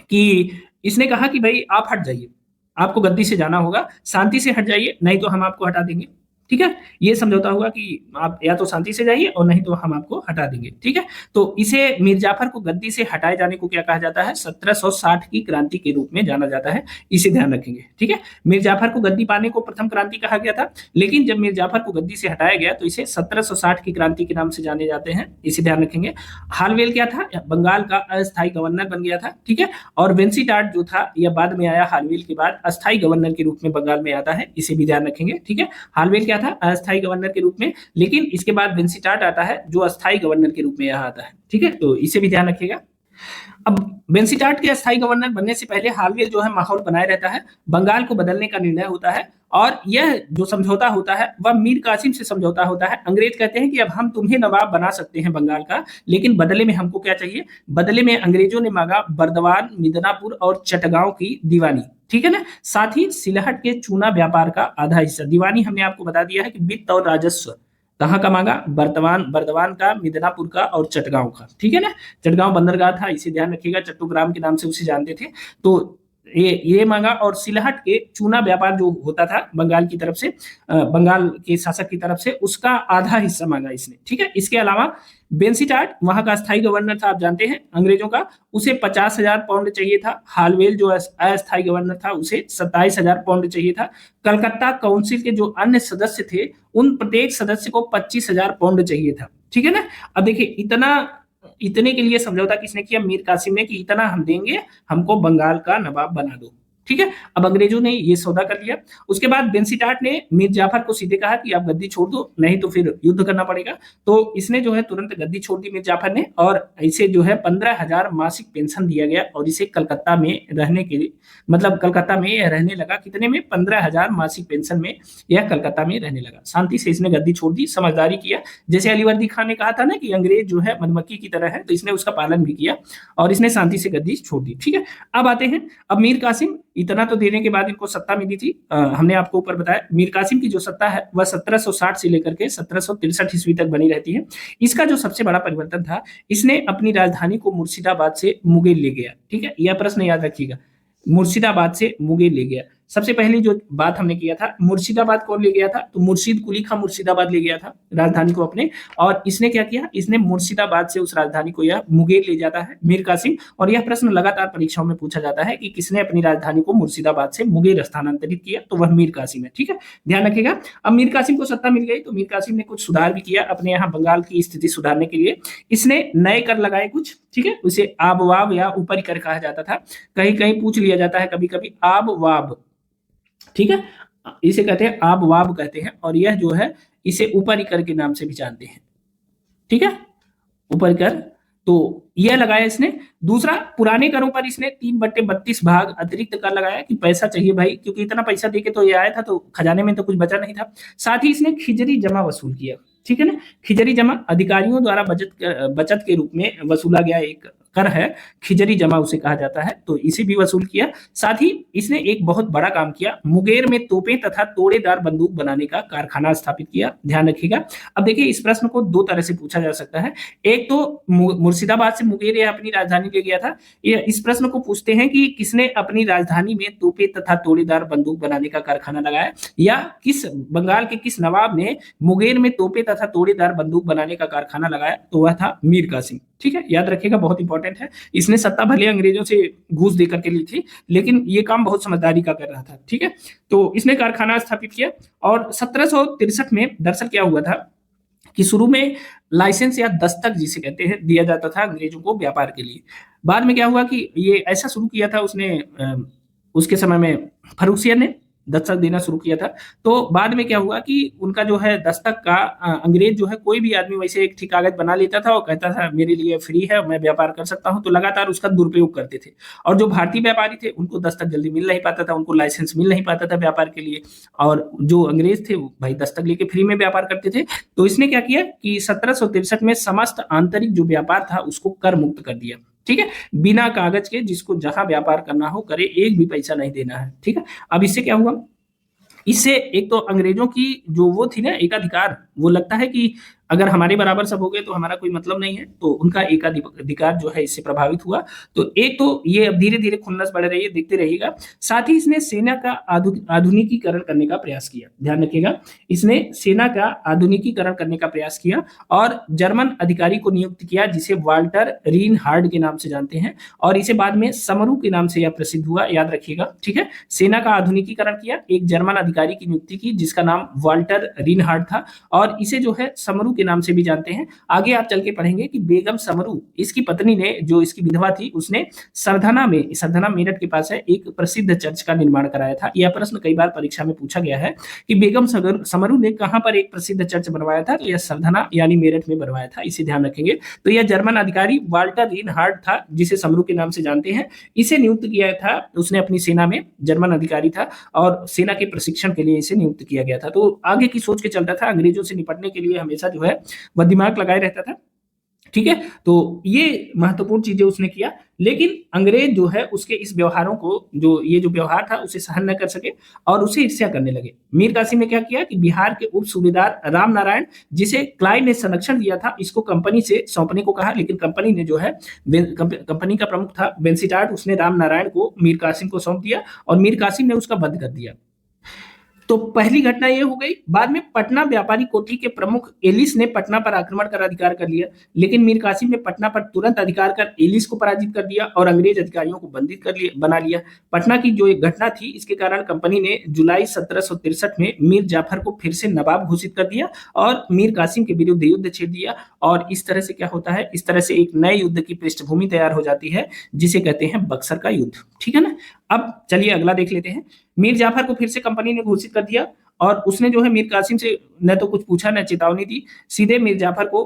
कि इसने कहा कि भाई आप हट जाइए, आपको गद्दी से जाना होगा, शांति से हट जाइए, नहीं तो हम आपको हटा देंगे, ठीक है। ये समझौता होगा कि आप या तो शांति से जाइए और नहीं तो हम आपको हटा देंगे, ठीक है। तो इसे मीर जाफर को गद्दी से हटाए जाने को क्या कहा जाता है, 1760 की क्रांति के रूप में जाना जाता है, इसे ध्यान रखेंगे, ठीक है। मीर जाफर को गद्दी पाने को प्रथम क्रांति कहा गया था, लेकिन जब मीर जाफर को गद्दी से हटाया गया तो इसे 1760 की क्रांति के नाम से जाने जाते हैं, इसे ध्यान रखेंगे। हालवेल क्या था, बंगाल का अस्थायी गवर्नर बन गया था, ठीक है। और वेंसीटाट जो था यह बाद में आया, हालवेल के बाद अस्थायी गवर्नर के रूप में बंगाल में आता है, इसे भी ध्यान रखेंगे, ठीक है। हालवेल क्या था, अस्थायी गवर्नर के रूप में, लेकिन इसके बाद वेंसीटाट आता है जो अस्थायी गवर्नर के रूप में यहाँ आता है, ठीक है। तो इसे भी ध्यान रखिएगा। अब वेंसीटाट के अस्थायी गवर्नर बनने से पहले हालवेल जो है माहौल बनाए रहता है, बंगाल को बदलने का निर्णय होता है और यह जो समझौता होता है वह मीर कासिम से समझौता होता है। अंग्रेज कहते हैं कि अब हम तुम्हें नवाब बना सकते हैं बंगाल का, लेकिन बदले में हमको क्या चाहिए, बदले में अंग्रेजों ने मांगा बर्दवान, मिदनापुर और चटगांव की दीवानी, ठीक है ना, साथ ही सिलहट के चूना व्यापार का आधा हिस्सा। दीवानी हमने आपको बता दिया है कि वित्त और राजस्व, कहाँ का मांगा, बर्दवान का, मिदनापुर का और चटगांव का, ठीक है ना। चटगांव बंदरगाह था, इसे ध्यान रखिएगा, चट्टूग्राम के नाम से उसे जानते थे। तो ये मांगा, और सिलहट के चूना व्यापार जो होता था बंगाल की तरफ से, बंगाल के शासक की तरफ से, उसका आधा हिस्सा मांगा इसने, ठीक है। इसके अलावा बेंसीटाट वहां का स्थायी गवर्नर था, आप जानते हैं अंग्रेजों का, उसे 50,000 पाउंड चाहिए था। हालवेल जो अस्थायी गवर्नर था उसे 27,000 पाउंड चाहिए था। कलकत्ता काउंसिल के जो अन्य सदस्य थे उन प्रत्येक सदस्य को 25,000 पाउंड चाहिए था, ठीक है ना। अब देखिए इतने के लिए समझौता किसने किया, मीर कासिम ने, कि इतना हम देंगे, हमको बंगाल का नवाब बना दो, ठीक है। अब अंग्रेजों ने ये सौदा कर लिया। उसके बाद बेंसीटाट ने मीर जाफर को सीधे कहा कि आप गद्दी छोड़ दो, नहीं तो फिर युद्ध करना पड़ेगा। तो इसने जो है तुरंत गद्दी छोड़ दी मीर जाफर ने, और इसे जो है 15,000 मासिक पेंशन दिया गया और इसे कलकत्ता में रहने के लिए, मतलब कलकत्ता में यह रहने लगा, कितने में, 15,000 मासिक पेंशन में यह कलकत्ता में रहने लगा। शांति से इसने गद्दी छोड़ दी, समझदारी किया, जैसे अलीवर्दी खान ने कहा था ना कि अंग्रेज जो है मधुमक्खी की तरह है, तो इसने उसका पालन भी किया और इसने शांति से गद्दी छोड़ दी, ठीक है। अब आते हैं, अब मीर कासिम, इतना तो देने के बाद इनको सत्ता मिली थी, हमने आपको ऊपर बताया, मीर कासिम की जो सत्ता है वह 1760 से लेकर के 1763 ईस्वी तक बनी रहती है। इसका जो सबसे बड़ा परिवर्तन था, इसने अपनी राजधानी को मुर्शिदाबाद से मुंगेर ले गया, ठीक है। यह प्रश्न याद रखिएगा, मुर्शिदाबाद से मुंगेर ले गया। सबसे पहली जो बात हमने किया था, मुर्शिदाबाद कौन ले गया था, तो मुर्शीद कुली खां मुर्शिदाबाद ले गया था राजधानी को अपने, और इसने क्या किया, इसने मुर्शिदाबाद से उस राजधानी को यह मुंगेर ले जाता है मीर कासिम। और यह प्रश्न लगातार परीक्षाओं में पूछा जाता है कि किसने अपनी राजधानी को मुर्शिदाबाद से मुंगेर स्थानांतरित किया, तो वह मीर कासिम है, ठीक है, ध्यान रखिएगा। अब मीर कासिम को सत्ता मिल गई तो मीर कासिम ने कुछ सुधार भी किया अपने यहाँ बंगाल की स्थिति सुधारने के लिए। इसने नए कर लगाए कुछ, ठीक है, उसे आब वाब या ऊपरी कर कहा जाता था, कहीं कहीं पूछ लिया जाता है कभी कभी आब वाब, ठीक है, इसे कहते हैं आब वाब कहते हैं, और यह जो है इसे ऊपरी कर के नाम से भी जानते हैं, ठीक है, ऊपरी कर। तो यह लगाया इसने। दूसरा, पुराने करों पर इसने 3/32 भाग अतिरिक्त कर लगाया कि पैसा चाहिए भाई, क्योंकि इतना पैसा देके तो ये आया था तो खजाने में तो कुछ बचा नहीं था। साथ ही इसने खिजरी जमा वसूल किया, ठीक है ना। खिजरी जमा अधिकारियों द्वारा बचत के रूप में वसूला गया एक कर है, खिजरी जमा उसे कहा जाता है, तो इसे भी वसूल किया। साथ ही इसने एक बहुत बड़ा काम किया, मुंगेर में तोपें तथा तोड़ेदार बंदूक बनाने का कारखाना स्थापित किया। ध्यान रखिएगा। अब देखिए, इस प्रश्न को दो तरह से पूछा जा सकता है। एक तो मुर्शिदाबाद से मुंगेर या अपनी राजधानी ले गया था। ये इस प्रश्न को पूछते हैं कि किसने अपनी राजधानी में तोपे तथा तोड़ेदार बंदूक बनाने का कारखाना लगाया, या किस बंगाल के किस नवाब ने मुंगेर में तोपे तथा तोड़ेदार बंदूक बनाने का कारखाना लगाया, तो वह था मीर कासिम। ठीक है, याद रखिएगा, बहुत इंपॉर्टेंट है। इसने सत्ता भले अंग्रेजों से घूस देकर के ली थी, लेकिन ये काम बहुत समझदारी का कर रहा था। ठीक है, तो इसने कारखाना स्थापित किया। और 1763 में दरअसल क्या हुआ था कि शुरू में लाइसेंस या दस्तक जिसे कहते हैं दिया जाता था अंग्रेजों को व्यापार के लिए। बाद में क्या हुआ कि ये ऐसा शुरू किया था उसने, उसके समय में फर्रुखियत ने दस्तक देना शुरू किया था। तो बाद में क्या हुआ कि उनका जो है दस्तक का अंग्रेज जो है, कोई भी आदमी वैसे एक ठीक कागज बना लेता था और कहता था मेरे लिए फ्री है, मैं व्यापार कर सकता हूं, तो लगातार उसका दुरुपयोग करते थे। और जो भारतीय व्यापारी थे उनको दस्तक जल्दी मिल नहीं पाता था, उनको लाइसेंस मिल नहीं पाता था व्यापार के लिए, और जो अंग्रेज थे वो भाई दस्तक लेके फ्री में व्यापार करते थे। तो इसने क्या किया कि 1763 में समस्त आंतरिक जो व्यापार था उसको कर मुक्त कर दिया। ठीक है, बिना कागज के जिसको जहां व्यापार करना हो करे, एक भी पैसा नहीं देना है। ठीक है, अब इससे क्या हुआ, इससे एक तो अंग्रेजों की जो वो थी ना एकाधिकार, वो लगता है कि अगर हमारे बराबर सब हो गए तो हमारा कोई मतलब नहीं है, तो उनका एकाधिकार जो है इससे प्रभावित हुआ। तो एक तो ये अब धीरे धीरे खुन्नस बढ़ रही है, देखते रहिएगा। साथ ही इसने सेना का आधुनिकीकरण करने का प्रयास किया। ध्यान रखिएगा, इसने सेना का आधुनिकीकरण करने का प्रयास किया और जर्मन अधिकारी को नियुक्त किया जिसे वाल्टर रीनहार्ड के नाम से जानते हैं, और इसे बाद में समरू के नाम से यह प्रसिद्ध हुआ। याद रखिएगा, ठीक है। सेना का आधुनिकीकरण किया, एक जर्मन अधिकारी की नियुक्ति की जिसका नाम वाल्टर रीनहार्ड था, और इसे जो है समरू के नाम से भी जानते हैं। आगे आप चल के पढ़ेंगे कि बेगम समरू, इसकी पत्नी ने, जो इसकी विधवा थी, उसने सरधना में, सरधना मेरठ के पास है, एक प्रसिद्ध चर्च का निर्माण कराया था। यह प्रश्न कई बार परीक्षा में पूछा गया है कि बेगम समरू ने कहां पर एक प्रसिद्ध चर्च बनवाया था, तो यह सरधना यानी मेरठ में बनवाया था, इसे ध्यान रखेंगे। तो यह जर्मन अधिकारी वाल्टर रीनहार्ड था जिसे समरू के नाम से जानते हैं, इसे नियुक्त किया था उसने अपनी सेना में, जर्मन अधिकारी था और सेना के प्रशिक्षण के लिए इसे नियुक्त किया गया था। तो आगे की सोच के चलता था, अंग्रेजों से निपटने के लिए हमेशा जो है वह दिमाग लगाए रहता था। ठीक है, तो ये महत्वपूर्ण चीजें उसने किया, लेकिन अंग्रेज जो है उसके इस व्यवहारों को, जो ये जो व्यवहार था उसे सहन न कर सके और उसे ईर्ष्या करने लगे। मीर कासिम ने क्या किया कि बिहार के उप सूबेदार राम नारायण, जिसे क्लाइव ने संरक्षण दिया था, इसको कंपनी से सौंपने को कहा, लेकिन कंपनी ने जो है, कंपनी का प्रमुख था बेंसिटार्ट, उसने राम नारायण को मीर कासिम को सौंप दिया और मीर कासिम ने उसका वध कर दिया। तो पहली घटना ये हो गई। बाद में पटना व्यापारी कोठी के प्रमुख एलिस ने पटना पर आक्रमण कर अधिकार कर लिया, लेकिन मीर कासिम ने पटना पर तुरंत अधिकार कर एलिस को पराजित कर दिया और अंग्रेज अधिकारियों को बंदित कर लिया, बना लिया। पटना की जो एक घटना थी, इसके कारण कंपनी ने जुलाई 1763 में मीर जाफर को फिर से नवाब घोषित कर दिया और मीर कासिम के विरुद्ध युद्ध छेड़ दिया। और इस तरह से क्या होता है, इस तरह से एक नए युद्ध की पृष्ठभूमि तैयार हो जाती है जिसे कहते हैं बक्सर का युद्ध। ठीक है ना। अब चलिए अगला देख लेते हैं। मीर जाफर को फिर से कंपनी ने घोषित कर दिया और उसने जो है मीर कासिम से न तो कुछ पूछा न चेतावनी दी, सीधे मीर जाफर को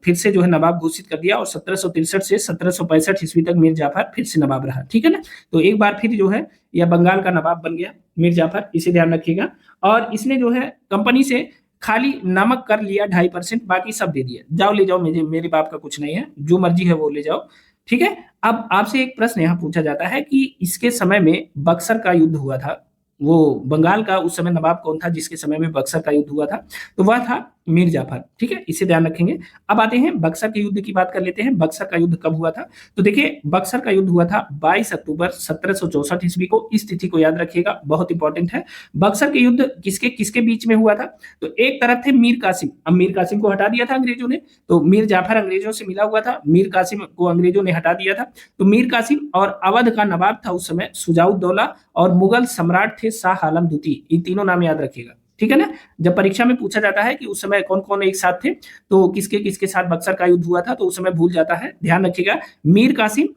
फिर से जो है नवाब घोषित कर दिया और 1763 से 1765 ईस्वी तक मीर जाफर फिर से नवाब रहा। ठीक है ना। तो एक बार फिर जो है यह बंगाल का नवाब बन गया मीर जाफर, इसे ध्यान रखिएगा। और इसने जो है कंपनी से खाली नमक कर लिया 2.5%, बाकी सब दे दिया, जाओ ले जाओ, मेरे बाप का कुछ नहीं है, जो मर्जी है वो ले जाओ। ठीक है। अब आपसे एक प्रश्न यहाँ पूछा जाता है कि इसके समय में बक्सर का युद्ध हुआ था, वो बंगाल का उस समय नवाब कौन था जिसके समय में बक्सर का युद्ध हुआ था, तो वह था मीर जाफर। ठीक है, इसे ध्यान रखेंगे। अब आते हैं बक्सर के युद्ध की बात कर लेते हैं। बक्सर का युद्ध कब हुआ था, तो देखिए बक्सर का युद्ध हुआ था 22 अक्टूबर 1764 ईस्वी को। इस तिथि को याद रखिएगा, बहुत इंपॉर्टेंट है। बक्सर के युद्ध किसके किसके बीच में हुआ था, तो एक तरफ थे मीर कासिम, अब मीर कासिम को हटा दिया था अंग्रेजों ने, तो मीर जाफर अंग्रेजों से मिला हुआ था, मीर कासिम को अंग्रेजों ने हटा दिया था। तो मीर कासिम और अवध का नवाब था उस समय सुजाउद्दौला, और मुगल सम्राट थे शाह आलम द्वितीय। इन तीनों नाम याद रखिएगा। ठीक है ना। जब परीक्षा में पूछा जाता है कि उस समय कौन कौन एक साथ थे, तो किसके किसके साथ बक्सर का युद्ध हुआ था, तो उस समय भूल जाता है, ध्यान रखिएगा। मीर कासिम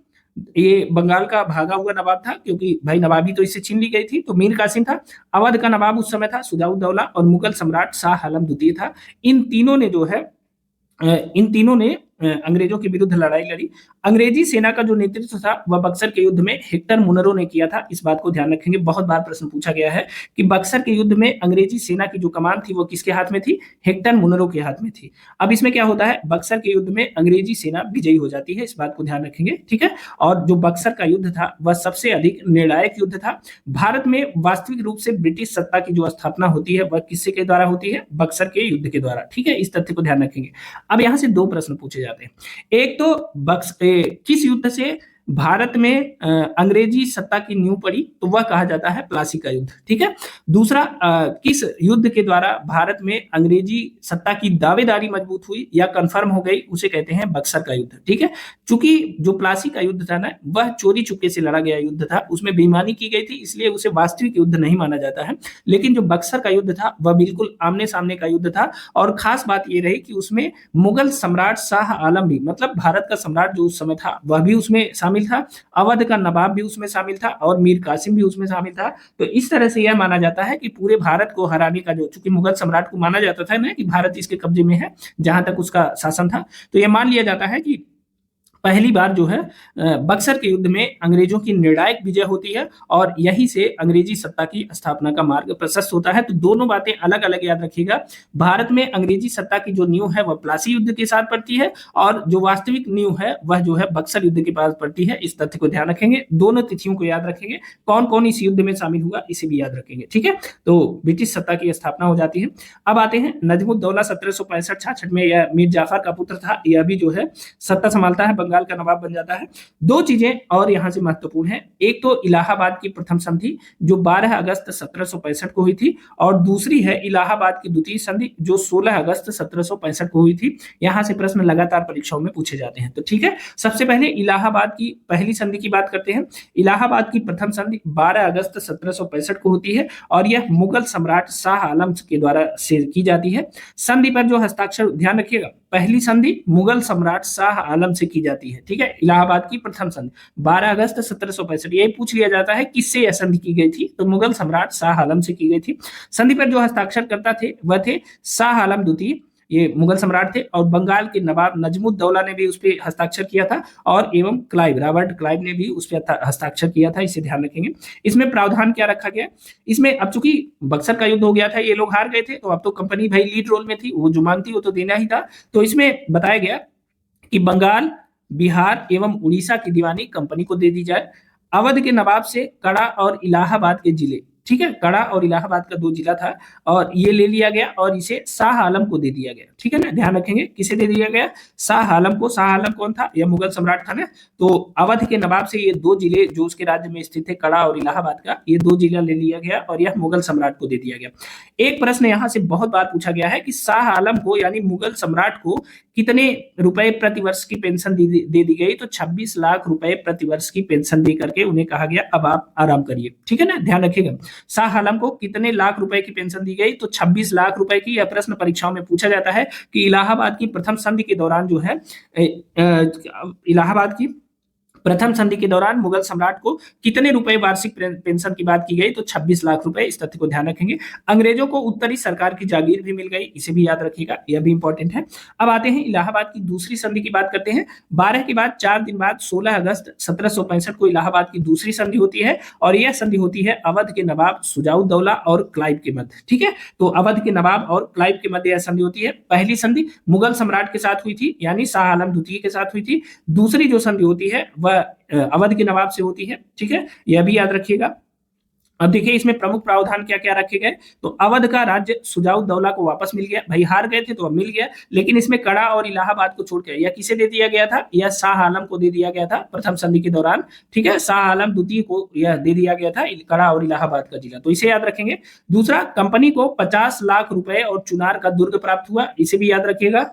ये बंगाल का भागा हुआ नवाब था, क्योंकि भाई नवाबी तो इससे छीन ली गई थी, तो मीर कासिम था। अवध का नवाब उस समय था सुजाउद्दौला, और मुगल सम्राट शाह आलम द्वितीय था। इन तीनों ने अंग्रेजों के विरुद्ध लड़ाई लड़ी। अंग्रेजी सेना का जो नेतृत्व था वह बक्सर के युद्ध में हेक्टर मुनरो ने किया था। इस बात को ध्यान रखेंगे, बहुत बार प्रश्न पूछा गया है कि बक्सर के युद्ध में अंग्रेजी सेना की जो कमान थी वो किसके हाथ में थी? हेक्टर मुनरो के हाथ में थी। अब इसमें क्या होता है, बक्सर के युद्ध में अंग्रेजी सेना विजयी हो जाती है, इस बात को ध्यान रखेंगे, ठीक है। और जो बक्सर का युद्ध था वह सबसे अधिक निर्णायक युद्ध था। भारत में वास्तविक रूप से ब्रिटिश सत्ता की जो स्थापना होती है वह किसके के द्वारा होती है? बक्सर के युद्ध के द्वारा, ठीक है। इस तथ्य को ध्यान रखेंगे। अब यहां से दो प्रश्न पूछे जाते हैं। एक तो किस युद्ध से भारत में अंग्रेजी सत्ता की नींव पड़ी, तो वह कहा जाता है प्लासी का युद्ध, ठीक है। दूसरा, किस युद्ध के द्वारा भारत में अंग्रेजी सत्ता की दावेदारी मजबूत हुई या कंफर्म हो गई, उसे कहते हैं बक्सर का युद्ध, ठीक है। चूंकि जो प्लासी का युद्ध था ना, वह चोरी चुपके से लड़ा गया युद्ध था, उसमें बेईमानी की गई थी, इसलिए उसे वास्तविक युद्ध नहीं माना जाता है। लेकिन जो बक्सर का युद्ध था वह बिल्कुल आमने सामने का युद्ध था। और खास बात यह रही कि उसमें मुगल सम्राट शाह आलम भी, मतलब भारत का सम्राट जो उस समय था, वह भी उसमें शामिल था। अवध का नवाब भी उसमें शामिल था और मीर कासिम भी उसमें शामिल था। तो इस तरह से यह माना जाता है कि पूरे भारत को हराने का जो, चूंकि मुगल सम्राट को माना जाता था ना कि भारत इसके कब्जे में है जहां तक उसका शासन था, तो यह मान लिया जाता है कि पहली बार जो है बक्सर के युद्ध में अंग्रेजों की निर्णायक विजय होती है और यहीं से अंग्रेजी सत्ता की स्थापना का मार्ग प्रशस्त होता है। तो दोनों बातें अलग अलग याद रखिएगा। भारत में अंग्रेजी सत्ता की जो नींव है वह प्लासी युद्ध के साथ पड़ती है और जो वास्तविक नींव है वह जो है बक्सर युद्ध के पास पड़ती है। इस तथ्य को ध्यान रखेंगे, दोनों तिथियों को याद रखेंगे, कौन कौन इस युद्ध में शामिल हुआ इसे भी याद रखेंगे, ठीक है। तो ब्रिटिश सत्ता की स्थापना हो जाती है। अब आते हैं नजमुद्दौला 1765-66 में, यह मीर जाफर का पुत्र था, यह भी जो है सत्ता संभालता है, बंगाल का नवाब बन जाता है। दो चीजें और यहां से महत्वपूर्ण है, एक तो इलाहाबाद की प्रथम संधि जो 12 अगस्त 1765 को हुई थी और दूसरी है इलाहाबाद की द्वितीय संधि जो 16 अगस्त 1765 को हुई थी। यहां से प्रश्न लगातार परीक्षाओं में पूछे जाते हैं, तो ठीक है। सबसे पहले इलाहाबाद की पहली संधि की बात करते हैं। इलाहाबाद की प्रथम संधि 12 अगस्त 1765 को होती है और यह मुगल सम्राट शाह आलम के द्वारा से की जाती है। संधि पर जो हस्ताक्षर, ध्यान रखिएगा, पहली संधि मुगल सम्राट शाह आलम से की जाती है, ठीक है। इलाहाबाद की प्रथम संधि 12 अगस्त 1765, यही पूछ लिया जाता है किससे यह संधि की गई थी, तो मुगल सम्राट शाह आलम से की गई थी। संधि पर जो हस्ताक्षर करता थे वह थे शाह आलम द्वितीय, ये मुगल सम्राट थे, और बंगाल के नवाब नजमुद्दौला ने भी उस पर हस्ताक्षर किया था और एवं क्लाइव, रॉबर्ट क्लाइव ने भी उस पर हस्ताक्षर किया था, इसे ध्यान रखेंगे। इसमें प्रावधान क्या रखा गया, इसमें अब चूंकि बक्सर का युद्ध हो गया था, ये लोग हार गए थे, तो अब तो कंपनी भाई लीड रोल में थी, वो जो मांगती वो तो देना ही था। तो इसमें बताया गया कि बंगाल, बिहार एवं उड़ीसा की दीवानी कंपनी को दे दी जाए। अवध के नवाब से कड़ा और इलाहाबाद के जिले, ठीक है, कड़ा और इलाहाबाद का 2 जिला था और ये ले लिया गया और इसे शाह आलम को दे दिया गया, ठीक है ना। ध्यान रखेंगे किसे दे दिया गया, शाह आलम को। शाह आलम कौन था, यह मुगल सम्राट था ना। तो अवध के नवाब से ये 2 जिले जो उसके राज्य में स्थित थे, कड़ा और इलाहाबाद का, ये 2 जिला ले लिया गया और यह मुगल सम्राट को दे दिया गया। एक प्रश्न यहाँ से बहुत बार पूछा गया है कि शाह आलम को यानी मुगल सम्राट को कितने रुपए प्रतिवर्ष की पेंशन दे दी गई, तो 26 लाख रुपए प्रतिवर्ष की पेंशन दे करके उन्हें कहा गया अब आप आराम करिए, ठीक है ना। ध्यान रखिएगा शाह आलम को कितने लाख रुपए की पेंशन दी गई, तो 26 लाख रुपए की। यह प्रश्न परीक्षाओं में पूछा जाता है कि इलाहाबाद की प्रथम संधि के दौरान जो है इलाहाबाद की प्रथम संधि के दौरान मुगल सम्राट को कितने रुपए वार्षिक पेंशन की बात की गई, तो 26 लाख रुपए। इस तथ्य को ध्यान रखेंगे। अंग्रेजों को उत्तरी सरकार की जागीर भी मिल गई, इसे भी याद रखिएगा, यह भी इंपॉर्टेंट है। अब आते हैं इलाहाबाद की दूसरी संधि की बात करते हैं। 12 के बाद 4 दिन बाद 16 अगस्त 1765 को इलाहाबाद की दूसरी संधि होती है और यह संधि होती है अवध के नवाब शुजाउद्दौला और क्लाइव के मध्य, ठीक है। तो अवध के नवाब और क्लाइव के मध्य यह संधि होती है। पहली संधि मुगल सम्राट के साथ हुई थी यानी शाह आलम द्वितीय के साथ हुई थी। दूसरी जो संधि होती है वह अवध के नवाब से होती है, ठीक है, यह भी याद रखिएगा। अब देखिए इसमें प्रमुख प्रावधान क्या क्या रखे गए, तो अवध का राज्य शुजाउद्दौला को वापस मिल गया, भाई हार गए थे तो अब मिल गया, लेकिन इसमें कड़ा और इलाहाबाद को छोड़कर यह किसे दे दिया गया था, यह शाह आलम को दे दिया गया था प्रथम संधि के दौरान, ठीक है। शाह आलम द्वितीय को यह दे दिया गया था कड़ा और इलाहाबाद का जिला, तो इसे याद रखेंगे। दूसरा, कंपनी को 50 लाख रुपए और चुनार का दुर्ग प्राप्त हुआ, इसे भी याद रखिएगा।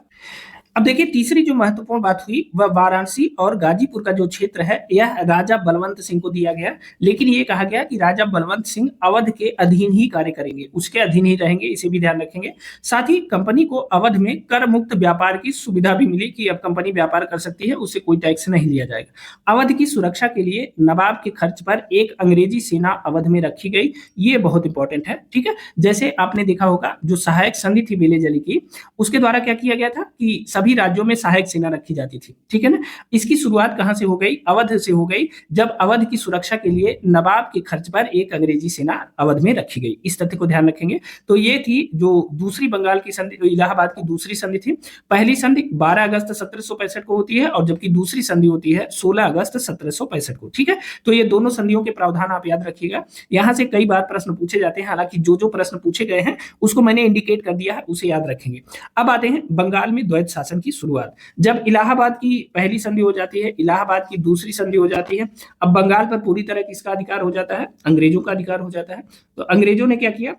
अब देखिए तीसरी जो महत्वपूर्ण बात हुई वह वाराणसी और गाजीपुर का जो क्षेत्र है यह राजा बलवंत सिंह को दिया गया, लेकिन ये कहा गया कि राजा बलवंत सिंह अवध के अधीन ही कार्य करेंगे, उसके अधीन ही रहेंगे, इसे भी ध्यान रखेंगे। साथ ही कंपनी को अवध में कर मुक्त व्यापार की सुविधा भी मिली कि अब कंपनी व्यापार कर सकती है, उससे कोई टैक्स नहीं लिया जाएगा। अवध की सुरक्षा के लिए नवाब के खर्च पर एक अंग्रेजी सेना अवध में रखी गई, ये बहुत इंपॉर्टेंट है, ठीक है। जैसे आपने देखा होगा जो सहायक संधि थी बेले जली की, उसके द्वारा क्या किया गया था कि सभी राज्यों में सहायक सेना रखी जाती थी, ठीक है ना। इसकी शुरुआत कहाँ से हो गई? अवध से हो गई, जब अवध की सुरक्षा के लिए नवाब के खर्च पर एक अंग्रेजी सेना अवध में रखी गई। इस तथ्य को ध्यान रखेंगे। तो ये थी जो दूसरी बंगाल की संधि, इलाहाबाद की दूसरी संधि थी। पहली संधि 12 अगस्त 1765 को होती है और जबकि दूसरी संधि होती है 16 अगस्त 1765 को, ठीक है। तो ये दोनों संधियों के प्रावधान आप याद रखिएगा। यहां से कई बार प्रश्न पूछे जाते हैं, हालांकि जो जो प्रश्न पूछे गए हैं उसको मैंने इंडिकेट कर दिया है, उसे याद रखेंगे। अब आते हैं बंगाल में द्वैध शासन की शुरुआत। जब इलाहाबाद की पहली संधि हो जाती है, इलाहाबाद की दूसरी संधि हो जाती है, अब बंगाल पर पूरी तरह किसका अधिकार हो जाता है? अंग्रेजों का अधिकार हो जाता है। तो अंग्रेजों ने क्या किया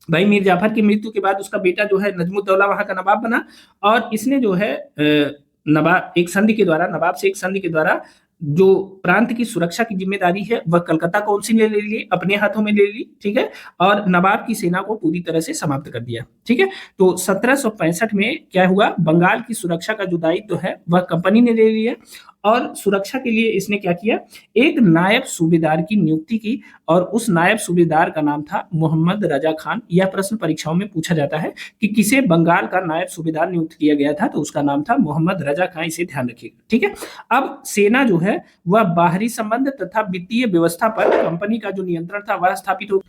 भाई? मीर जाफर की मृत्यु के बाद उसका बेटा जो है नजमुद्दौला वहां का नवाब बना और इसने जो है नवाब एक संधि के द्वारा, नवाब से एक संधि के द्वारा जो प्रांत की सुरक्षा की जिम्मेदारी है वह कलकत्ता काउंसिल ने ले ली, अपने हाथों में ले ली, ठीक है। और नवाब की सेना को पूरी तरह से समाप्त कर दिया, ठीक है। तो 1765 में क्या हुआ? बंगाल की सुरक्षा का जो दायित्व है वह कंपनी ने ले लिया और सुरक्षा के लिए इसने क्या किया? एक नायब सूबेदार की नियुक्ति की और उस नायब सूबेदार का नाम था मोहम्मद रजा खान। यह प्रश्न परीक्षाओं में पूछा जाता है कि किसे बंगाल का नायब सूबेदार नियुक्त किया गया था, तो उसका नाम था मोहम्मद रजा खान। इसे ध्यान रखिएगा, ठीक है। अब सेना जो है वह बाहरी संबंध तथा वित्तीय व्यवस्था पर कंपनी का जो नियंत्रण था वह स्थापित हो,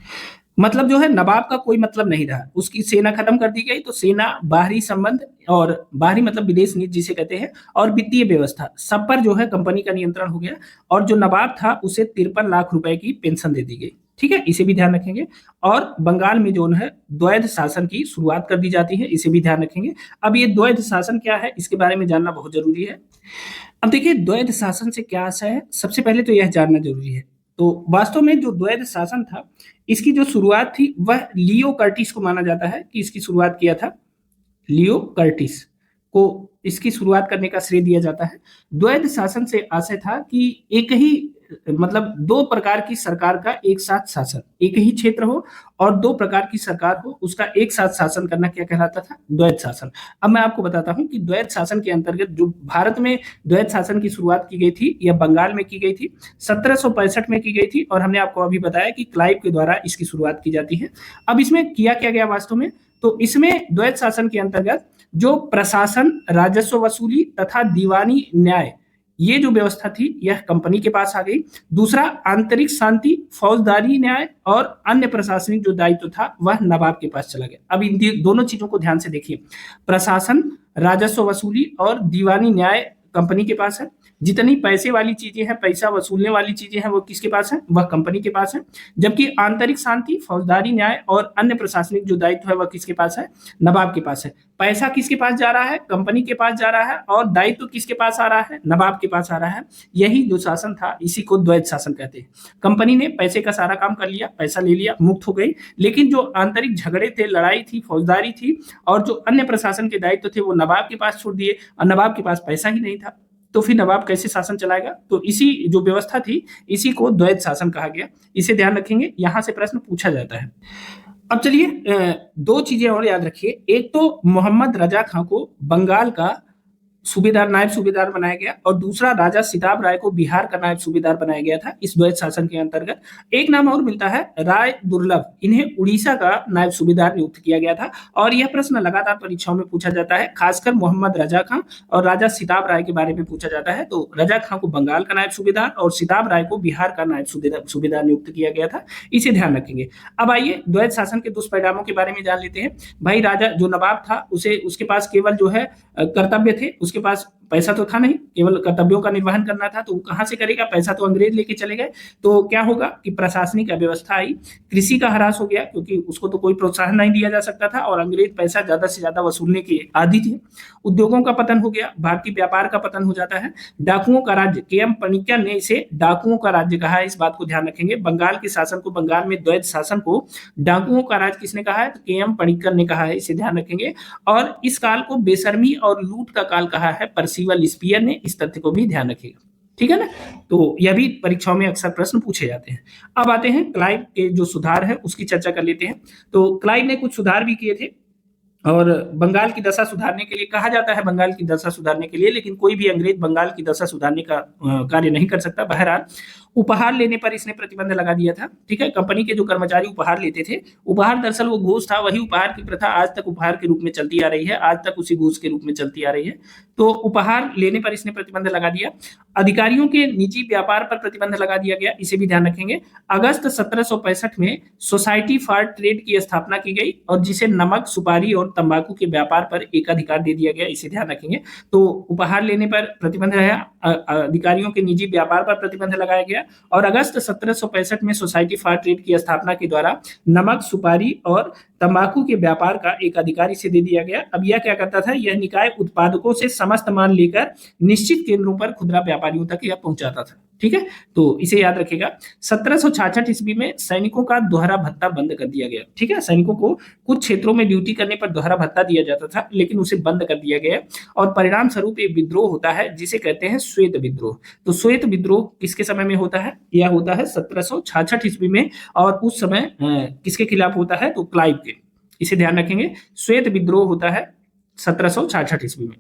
मतलब जो है नवाब का कोई मतलब नहीं रहा, उसकी सेना खत्म कर दी गई। तो सेना, बाहरी संबंध और बाहरी मतलब विदेश नीति जिसे कहते हैं, और वित्तीय व्यवस्था सब पर जो है कंपनी का नियंत्रण हो गया और जो नवाब था उसे 53 लाख रुपए की पेंशन दे दी गई, ठीक है। इसे भी ध्यान रखेंगे। और बंगाल में जो है द्वैध शासन की शुरुआत कर दी जाती है, इसे भी ध्यान रखेंगे। अब ये द्वैध शासन क्या है इसके बारे में जानना बहुत जरूरी है। अब देखिए द्वैध शासन से क्या आशय है, सबसे पहले तो यह जानना जरूरी है। तो वास्तव में जो द्वैध शासन था इसकी जो शुरुआत थी वह लियो कर्टिस को माना जाता है कि इसकी शुरुआत किया था। लियो कर्टिस को इसकी शुरुआत करने का श्रेय दिया जाता है। द्वैध शासन से आशय था कि एक ही, मतलब दो प्रकार की सरकार का एक साथ शासन, एक ही क्षेत्र हो और दो प्रकार की सरकार हो, उसका एक साथ शासन करना क्या कहलाता था? द्वैध शासन। अब मैं आपको बताता हूं कि द्वैध शासन के अंतर्गत जो भारत में द्वैध शासन की शुरुआत की गई थी यह बंगाल में की गई थी, 1765 में की गई थी और हमने आपको अभी बताया कि क्लाइव के द्वारा इसकी शुरुआत की जाती है। अब इसमें किया क्या गया वास्तव में? तो इसमें द्वैध शासन के अंतर्गत जो प्रशासन, राजस्व वसूली तथा दीवानी न्याय, ये जो व्यवस्था थी यह कंपनी के पास आ गई। दूसरा, आंतरिक शांति, फौजदारी न्याय और अन्य प्रशासनिक जो दायित्व था वह नवाब के पास चला गया। अब इन दोनों चीजों को ध्यान से देखिए, प्रशासन, राजस्व वसूली और दीवानी न्याय कंपनी के पास है। जितनी पैसे वाली चीजें हैं, पैसा वसूलने वाली चीजें हैं, वो किसके पास है? वह कंपनी के पास है। जबकि आंतरिक शांति, फौजदारी न्याय और अन्य प्रशासनिक जो दायित्व है वह किसके पास है? नवाब के पास है। पैसा किसके पास जा रहा है? कंपनी के पास जा रहा है। और दायित्व किसके पास आ रहा है? नवाब के पास आ रहा है। यही जो शासन था इसी को द्वैध शासन कहते हैं। कंपनी ने पैसे का सारा काम कर लिया, पैसा ले लिया, मुक्त हो गई, लेकिन जो आंतरिक झगड़े थे, लड़ाई थी, फौजदारी थी और जो अन्य प्रशासन के दायित्व थे वो नवाब के पास छोड़ दिए और नवाब के पास पैसा ही नहीं था, तो फिर नवाब कैसे शासन चलाएगा? तो इसी जो व्यवस्था थी इसी को द्वैध शासन कहा गया। इसे ध्यान रखेंगे, यहां से प्रश्न पूछा जाता है। अब चलिए दो चीजें और याद रखिए। एक तो मोहम्मद रजा खां को बंगाल का सूबेदार, नायब सूबेदार बनाया गया और दूसरा राजा सिताब राय को बिहार का नायब सूबेदार बनाया गया था इस द्वैध शासन के अंतर्गत। एक नाम और मिलता है राय दुर्लभ, इन्हें उड़ीसा का नायब सूबेदार नियुक्त किया गया था और यह प्रश्न लगातार परीक्षाओं में पूछा जाता है, खासकर मोहम्मद रजा खां और राजा सिताब राय के बारे में पूछा जाता है। तो रजा खां को बंगाल का नायब सूबेदार और सिताब राय को बिहार का नायब सूबेदार नियुक्त किया गया था, इसे ध्यान रखेंगे। अब आइए द्वैध शासन के दुष्परिणामों के बारे में जान लेते हैं। भाई राजा जो नवाब था उसे, उसके पास केवल जो है कर्तव्य थे, उसके पास पैसा तो था नहीं, केवल कर्तव्यों का निर्वहन करना था, तो वो कहां से करेगा? पैसा तो अंग्रेज लेके चले गए। तो क्या होगा कि प्रशासनिक अव्यवस्था आई, कृषि का ह्रास हो गया क्योंकि उसको तो कोई प्रोत्साहन नहीं दिया जा सकता था और अंग्रेज पैसा ज्यादा से ज्यादा वसूलने के आदी थे। उद्योगों का पतन हो गया, भारतीय व्यापार का पतन हो जाता है। डाकुओं का राज्य, के.एम. पणिक्कर ने इसे डाकुओं का राज्य कहा है, इस बात को ध्यान रखेंगे। बंगाल के शासन को, बंगाल में द्वैध शासन को डाकुओं का राज्य किसने कहा है? तो के.एम. पणिक्कर ने कहा है, इसे ध्यान रखेंगे। और इस काल को बेशर्मी और लूट का काल कहा है पर्सिवल स्पीयर ने, इस तथ्य को भी ध्यान रखिएगा, ठीक है ना। तो यह भी परीक्षाओं में अक्सर प्रश्न पूछे जाते हैं। अब आते हैं क्लाइव के जो सुधार है उसकी चर्चा कर लेते हैं। तो क्लाइव ने कुछ सुधार भी किए थे और बंगाल की दशा सुधारने के लिए कहा जाता है, बंगाल की दशा सुधारने के लिए, लेकिन कोई भी अंग्रेज बंगाल की दशा सुधारने का कार्य नहीं कर सकता। बहरहाल उपहार लेने पर इसने प्रतिबंध लगा दिया था। ठीक है, कंपनी के जो कर्मचारी उपहार लेते थे, उपहार दरअसल वो घूस था, वही उपहार की प्रथा आज तक उपहार के रूप में चलती आ रही है, आज तक उसी घूस के रूप में चलती आ रही है। तो उपहार लेने पर इसने प्रतिबंध लगा दिया। अधिकारियों के निजी व्यापार पर प्रतिबंध लगा दिया गया, इसे भी ध्यान रखेंगे। अगस्त 1765 में सोसाइटी फॉर ट्रेड की स्थापना की गई और जिसे नमक, सुपारी और तंबाकू के व्यापार पर एकाधिकार दे दिया गया, इसे ध्यान रखेंगे। तो उपहार लेने पर प्रतिबंध रहा, अधिकारियों के निजी व्यापार पर प्रतिबंध लगाया गया और अगस्त 1765 में सोसाइटी फॉर ट्रेड की स्थापना के द्वारा नमक, सुपारी और तंबाकू के व्यापार का एक अधिकार इसे दे दिया गया। अब यह क्या करता था, यह निकाय उत्पादकों से समस्त माल लेकर निश्चित केंद्रों पर खुदरा व्यापारियों तक यह पहुंचाता था। ठीक है, तो इसे याद रखिएगा। 1766 ईस्वी में सैनिकों का दोहरा भत्ता बंद कर दिया गया। ठीक है, सैनिकों को कुछ क्षेत्रों में ड्यूटी करने पर दोहरा भत्ता दिया जाता था, लेकिन उसे बंद कर दिया गया और परिणाम स्वरूप एक विद्रोह होता है जिसे कहते हैं श्वेत विद्रोह। तो श्वेत विद्रोह किसके समय में होता है, यह होता है 1766 ईस्वी में और उस समय किसके खिलाफ होता है, तो क्लाइव के। इसे ध्यान रखेंगे, श्वेत विद्रोह होता है 1766 ईस्वी में,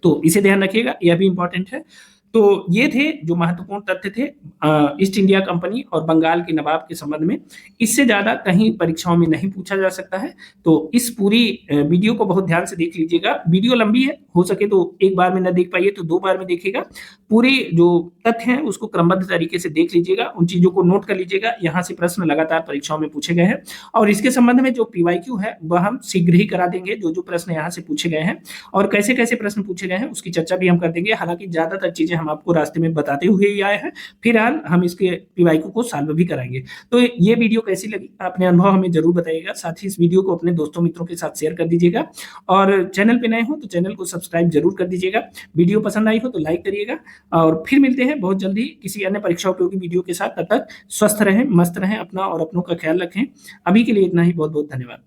तो इसे ध्यान रखिएगा, यह भी इंपॉर्टेंट है। तो ये थे जो महत्वपूर्ण तथ्य थे ईस्ट इंडिया कंपनी और बंगाल के नवाब के संबंध में। इससे ज्यादा कहीं परीक्षाओं में नहीं पूछा जा सकता है। तो इस पूरी वीडियो को बहुत ध्यान से देख लीजिएगा। वीडियो लंबी है, हो सके तो एक बार में न देख पाइए तो 2 बार में देखिएगा। पूरे जो तथ्य हैं उसको क्रमबद्ध तरीके से देख लीजिएगा, उन चीजों को नोट कर लीजिएगा। यहाँ से प्रश्न लगातार परीक्षाओं में पूछे गए हैं और इसके संबंध में जो पीवाईक्यू है वह हम शीघ्र ही करा देंगे। जो जो प्रश्न यहाँ से पूछे गए हैं और कैसे कैसे प्रश्न पूछे गए हैं उसकी चर्चा भी हम कर देंगे। हालांकि ज्यादातर चीजें हम आपको रास्ते में बताते हुए ही आए हैं, फिलहाल हम इसके पीवाईक्यू को सॉल्व भी कराएंगे। तो ये वीडियो कैसी लगी, अपने अनुभव हमें जरूर बताइएगा। साथ ही इस वीडियो को अपने दोस्तों मित्रों के साथ शेयर कर दीजिएगा और चैनल पे नए हो तो चैनल को सब्सक्राइब जरूर कर दीजिएगा। वीडियो पसंद आई हो तो लाइक करिएगा और फिर मिलते हैं बहुत जल्दी किसी अन्य परीक्षा उपयोगी वीडियो के साथ। तब तक स्वस्थ रहें, मस्त रहें, अपना और अपनों का ख्याल रखें। अभी के लिए इतना ही, बहुत बहुत धन्यवाद।